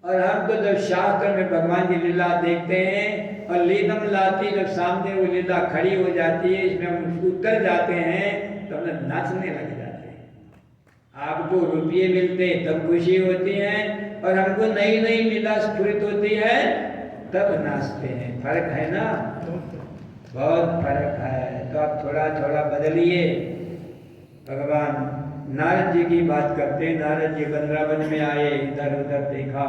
और हम तो जब शास्त्र में भगवान की लीला देखते हैं और लीलम लाती जब सामने वो लीला खड़ी हो जाती है, इसमें हम उतर जाते हैं तो हम नाचने लग जाते हैं। आपको रुपये मिलते तब खुशी होती है, और हमको नई नई लीला स्फुरित होती है तब नाचते हैं। फर्क है ना, बहुत फर्क है। तो आप थोड़ा थोड़ा बदलिए। भगवान नारद जी की बात करते हैं। नारद जी वृंदावन में आए, इधर उधर देखा,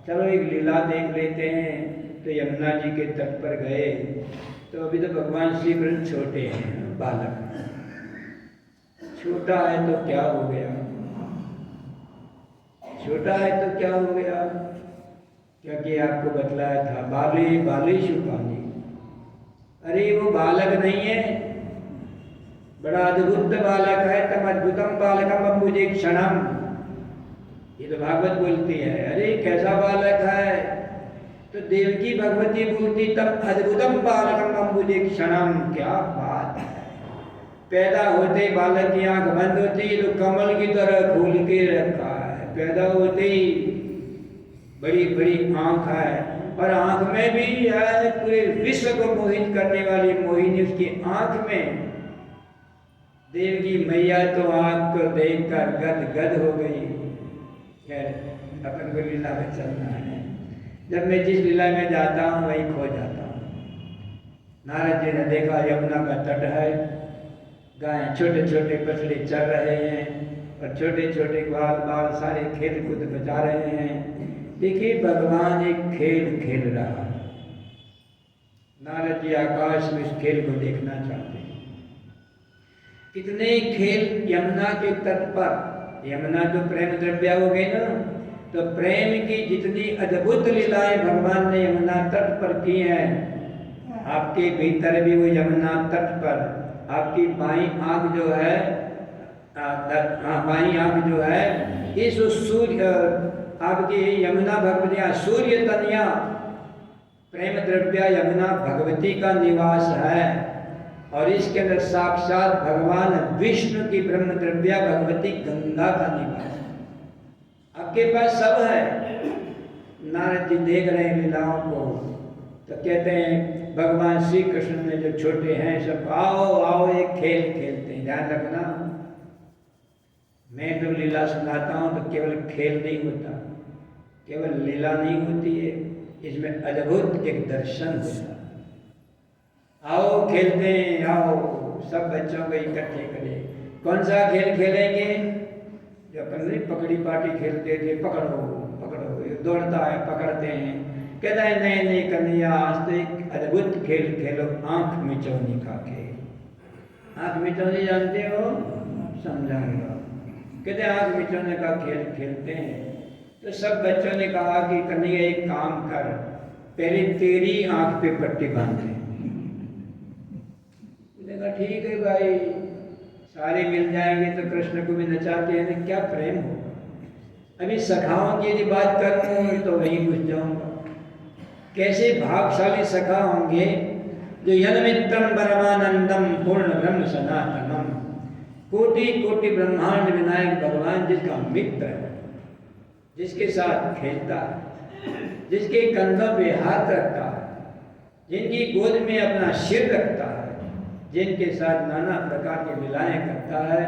चलो एक लीला देख लेते हैं। तो यमुना जी के तट पर गए, तो अभी तो भगवान श्री कृष्ण छोटे हैं, बालक। छोटा है तो क्या हो गया, छोटा है तो क्या हो गया, क्योंकि आपको बतलाया था बाली बाली शुभानी। अरे वो बालक नहीं है, बड़ा अद्भुत बालक है। तम अद्भुतम बालकम अम्बुजे क्षणम, ये तो भागवत बोलती है। अरे कैसा बालक है, तो देवकी भगवती बोलती तब अद्भुतम बालकम अम्बुजे क्षणम। क्या बात है, पैदा होते बालक की आंख बंद होती तो कमल की तरह खोल के रखा है। पैदा होते ही बड़ी बड़ी आंख है, और आंख में भी है पूरे विश्व को मोहित करने वाली मोहिनी उसकी आंख में। देव की मैया तो आंख को देखकर गद गद हो गई। खैर अपन को लीला में चलना है। जब मैं जिस लीला में जाता हूँ वहीं खो जाता हूँ। नारद जी ने देखा यमुना का तट है, गाय छोटे छोटे बछड़े चल रहे हैं, और छोटे छोटे बाल बाल सारे खेल कूद बचा रहे हैं। देखिए भगवान एक खेल खेल रहा है। नारद जी आकाश में इस खेल को देखना चाहते हैं। कितने खेल यमुना के तट पर, यमुना तो प्रेम द्रव्या हो गई ना, तो प्रेम की जितनी अद्भुत लीलाएं भगवान ने यमुना तट पर की हैं, आपके भीतर भी वो यमुना तट पर आपकी बाईं आंख जो है, बाईं आंख जो है, इस सूर्य आपकी यमुना भगवतिया सूर्य तनिया प्रेम द्रव्य यमुना भगवती का निवास है और इसके अंदर साक्षात भगवान विष्णु की ब्रह्म द्रव्या भगवती गंगा का निवास है। आपके पास सब है। नारद जी देख रहे हैं लीलाओं को तो कहते हैं भगवान श्री कृष्ण ने जो छोटे हैं सब आओ आओ एक खेल खेलते हैं। ध्यान रखना, मैं तो लीला सुनाता हूँ तो केवल खेल नहीं होता, केवल लीला नहीं होती है, इसमें अद्भुत एक दर्शन होता है। आओ खेलते हैं, आओ सब बच्चों को इकट्ठे करें। कौन सा खेल खेलेंगे? जो अपन पकड़ी पाटी खेलते थे, पकड़ो पकड़ो, ये दौड़ता है पकड़ते हैं। कहता है नहीं नहीं कन्हैया, आज तो एक अद्भुत खेल खेलो, आंख मिचौनी का खेल। आंख मिचौनी जानते हो? समझाऊंगा। कहते हैं आंख मिचौने का खेल खेलते हैं। तो सब बच्चों ने कहा कि कन्हैया एक काम कर, पहले तेरी आंख पे पट्टी बांध दे। कहा ठीक है भाई, सारे मिल जाएंगे तो कृष्ण को भी नचाते हैं, क्या प्रेम हो। अभी सखाओं की यदि बात करूं तो वहीं घुस जाऊंगा। कैसे भागशाली सखा होंगे जो यन्मित्रम परमानंदम पूर्ण ब्रह्म सनातनम, कोटि कोटि ब्रह्मांड विनायक भगवान जिसका मित्र है, जिसके साथ खेलता है, जिसके कंधों पे हाथ रखता है, जिनकी गोद में अपना सिर रखता है, जिनके साथ नाना प्रकार की लीलाएं करता है।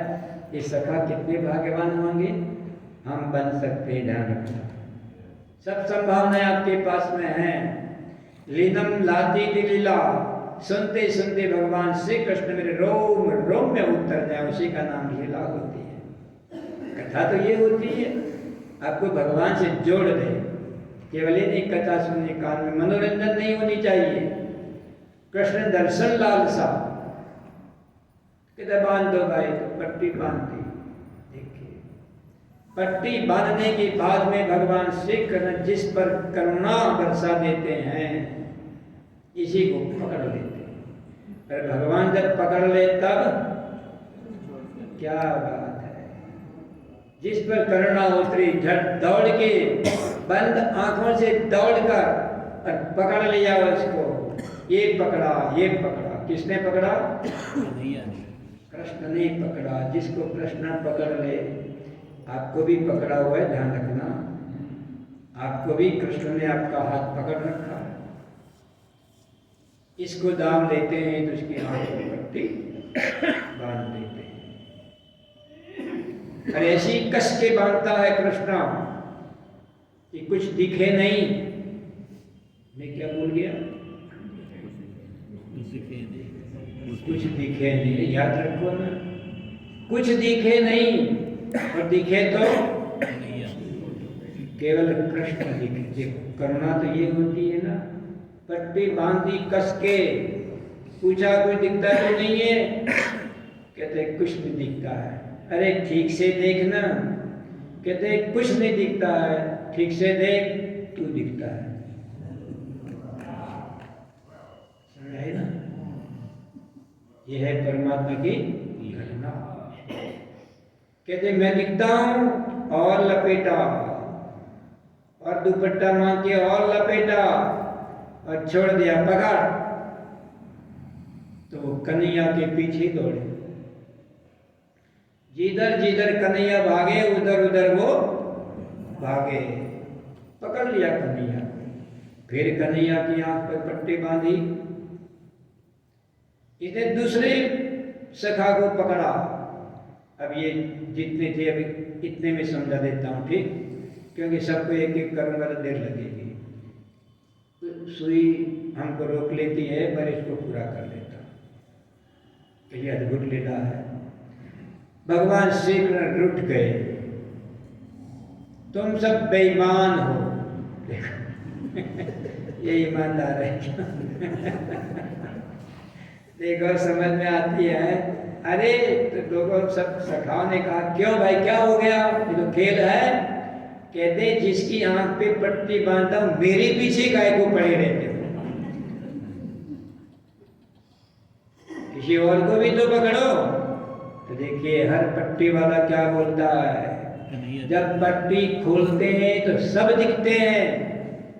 ये सखा कितने भाग्यवान होंगे, हम बन सकते हैं। ध्यान रखना, सब संभावनाएं आपके पास में हैं। लीनम लाती थी लीला, सुनते सुनते भगवान श्री कृष्ण मेरे रोम रोम में उतर जाए, उसी का नाम लीला होती है। कथा तो ये होती है आपको भगवान से जोड़ दे। केवल ये कथा सुनने कान में मनोरंजन नहीं होनी चाहिए। कृष्ण दर्शन लालसा, कहते बांध दो भाई, तो पट्टी बांध दी। देखिए पट्टी बांधने के बाद में भगवान श्री कृष्ण जिस पर करुणा बरसा देते हैं, इसी को पकड़ लेते हैं। पर भगवान जब पकड़ ले तब क्या बात है, जिस पर करुणा उतरी झट दौड़ के बंद आंखों से दौड़कर और पकड़ लिया उसको। ये पकड़ा, ये पकड़ा। किसने पकड़ा? कृष्ण ने पकड़ा। जिसको कृष्ण पकड़ ले, आपको भी पकड़ा हुआ है, ध्यान रखना। आपको भी कृष्ण ने आपका हाथ पकड़ रखा है। इसको दाम लेते हैं तो इसकी आंख में पट्टी बांध देते हैं। और ऐसी कस के बांधता है कृष्ण कि कुछ दिखे नहीं। मैं क्या भूल गया? कुछ दिखे नहीं, याद रखो ना। कुछ दिखे नहीं और दिखे तो केवल कृष्ण दिखे। देखो करुणा तो ये होती है ना, पट्टी बांधी कस के, पूछा कोई दिखता तो नहीं है? कहते कुछ नहीं दिखता है। अरे ठीक से देखना। कहते कुछ नहीं दिखता है, ठीक से देख, तू दिखता है। समझ आई ना? यह है परमात्मा की घटना। कहते मैं दिखता हूं और लपेटा, और दुपट्टा मांग के और लपेटा और छोड़ दिया, पकड़। तो वो कन्हैया के पीछे दौड़े। जिधर जिधर कन्हैया भागे उधर उधर वो भागे। पकड़ लिया कन्हैया। फिर कन्हैया की आंख पर पट्टी बांधी। इसने दूसरे सखा को पकड़ा। अब ये जितने थे अभी इतने में समझा देता हूँ, ठीक? क्योंकि सबको एक एक करूंगा तो देर लगेगी। तो सुई हमको रोक लेती है, पर इसको पूरा कर लेता हूँ। तो ये अद्भुत लीला है। भगवान श्री कृष्ण रुठ गए, तुम सब बेईमान हो। देखो ये ईमानदार है। देखो समझ में आती है। अरे तो लोगों सब सखाओं ने कहा क्यों भाई क्या हो गया, ये तो खेल है। कहते जिसकी आंख पे पट्टी बांधता हूं मेरे पीछे गाय को पड़े रहते हो, किसी और को भी तो पकड़ो। तो देखिए हर पट्टी वाला क्या बोलता है, जब पट्टी खोलते हैं तो सब दिखते हैं,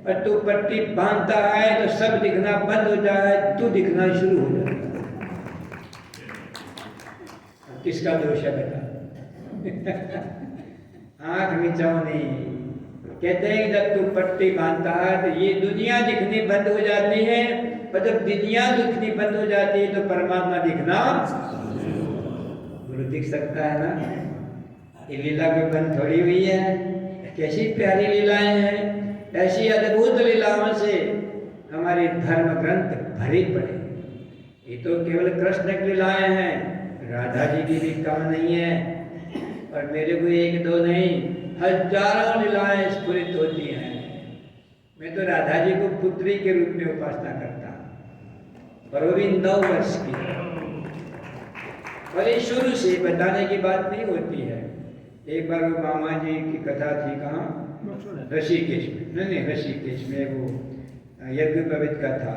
और तू पट्टी बांधता है तो सब दिखना बंद हो जाए, तू दिखना शुरू हो जाता है। किसका दोष है बेटा? आंख मिचौनी। कहते हैं कि जब तू पट्टी बांधता है तो ये दुनिया दिखनी बंद हो जाती है, और जब दुनिया दिखनी बंद हो जाती है तो परमात्मा दिखना दिख सकता है ना। ये लीला कोई बंद थोड़ी हुई है, कैसी प्यारी लीलाएं हैं। ऐसी अद्भुत लीलाओं से हमारे धर्म ग्रंथ भरे पड़े। ये तो केवल कृष्ण की लीलाएं हैं, राधा जी की भी कम नहीं है, और मेरे को एक दो नहीं, हजारों लीलाएं स्फुरित होती हैं। मैं तो राधा जी को पुत्री के रूप में उपासना करता हूँ, और वो भी 9 वर्ष की। और ये शुरू से बताने की बात नहीं होती है। एक बार वो मामा जी की कथा थी, कहाँ? ऋषिकेश में। नहीं, ऋषिकेश में वो यज्ञोपवीत का था,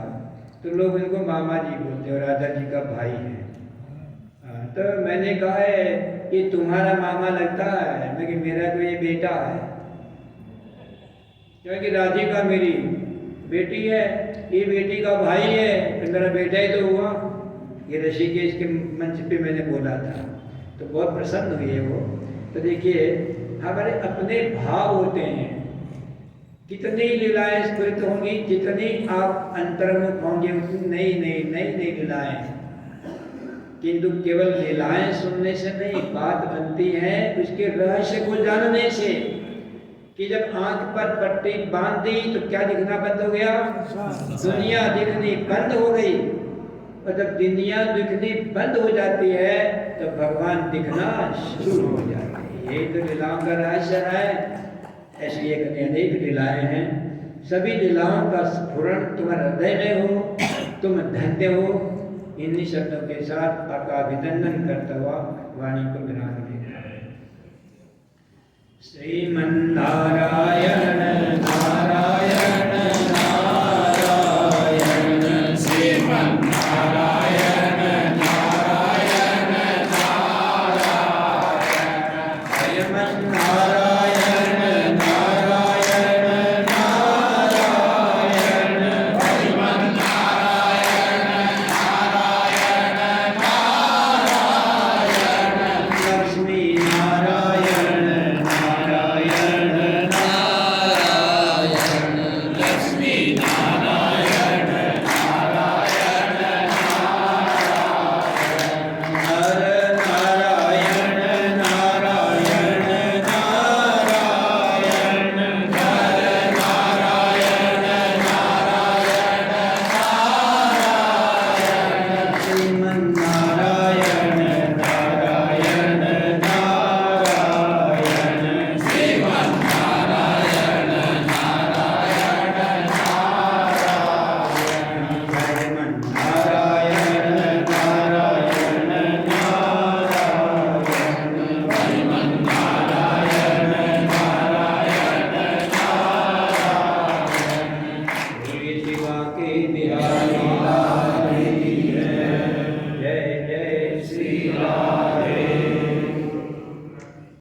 तो लोग उनको मामा जी बोलते हैं, और राधा जी का भाई है। तो मैंने कहा है कि तुम्हारा मामा लगता है, लेकिन मेरा तो ये बेटा है, क्योंकि राधिका मेरी बेटी है, ये बेटी का भाई है, तो मेरा बेटा ही तो हुआ। ये ऋषिकेश के मंच पे मैंने बोला था, तो बहुत प्रसन्न हुई है वो। तो देखिए, हमारे अपने भाव होते हैं, कितनी लीलाएं स्फुरित होंगी, जितनी आप अंतर्मुख होंगे उतनी नई नई नई नई लीलाएं। किंतु केवल लीलाएं सुनने से नहीं, बात बनती है उसके रहस्य को जानने से, कि जब आंख पर पट्टी बांध दी तो क्या दिखना बंद हो गया? दुनिया दिखनी बंद हो गई। और जब दुनिया दिखनी बंद हो जाती है तो भगवान दिखना शुरू हो जाते हैं। यही तो लीलाओं का रहस्य है। ऐसी एक अनेक लीलाएं हैं। सभी लीलाओं का स्फुरण तुम्हारे हृदय में हो, तुम धन्य हो। इन्हीं शब्दों के साथ आपका अभिनंदन करता हुआ वाणी को विराम देता है। श्रीमन्नारायण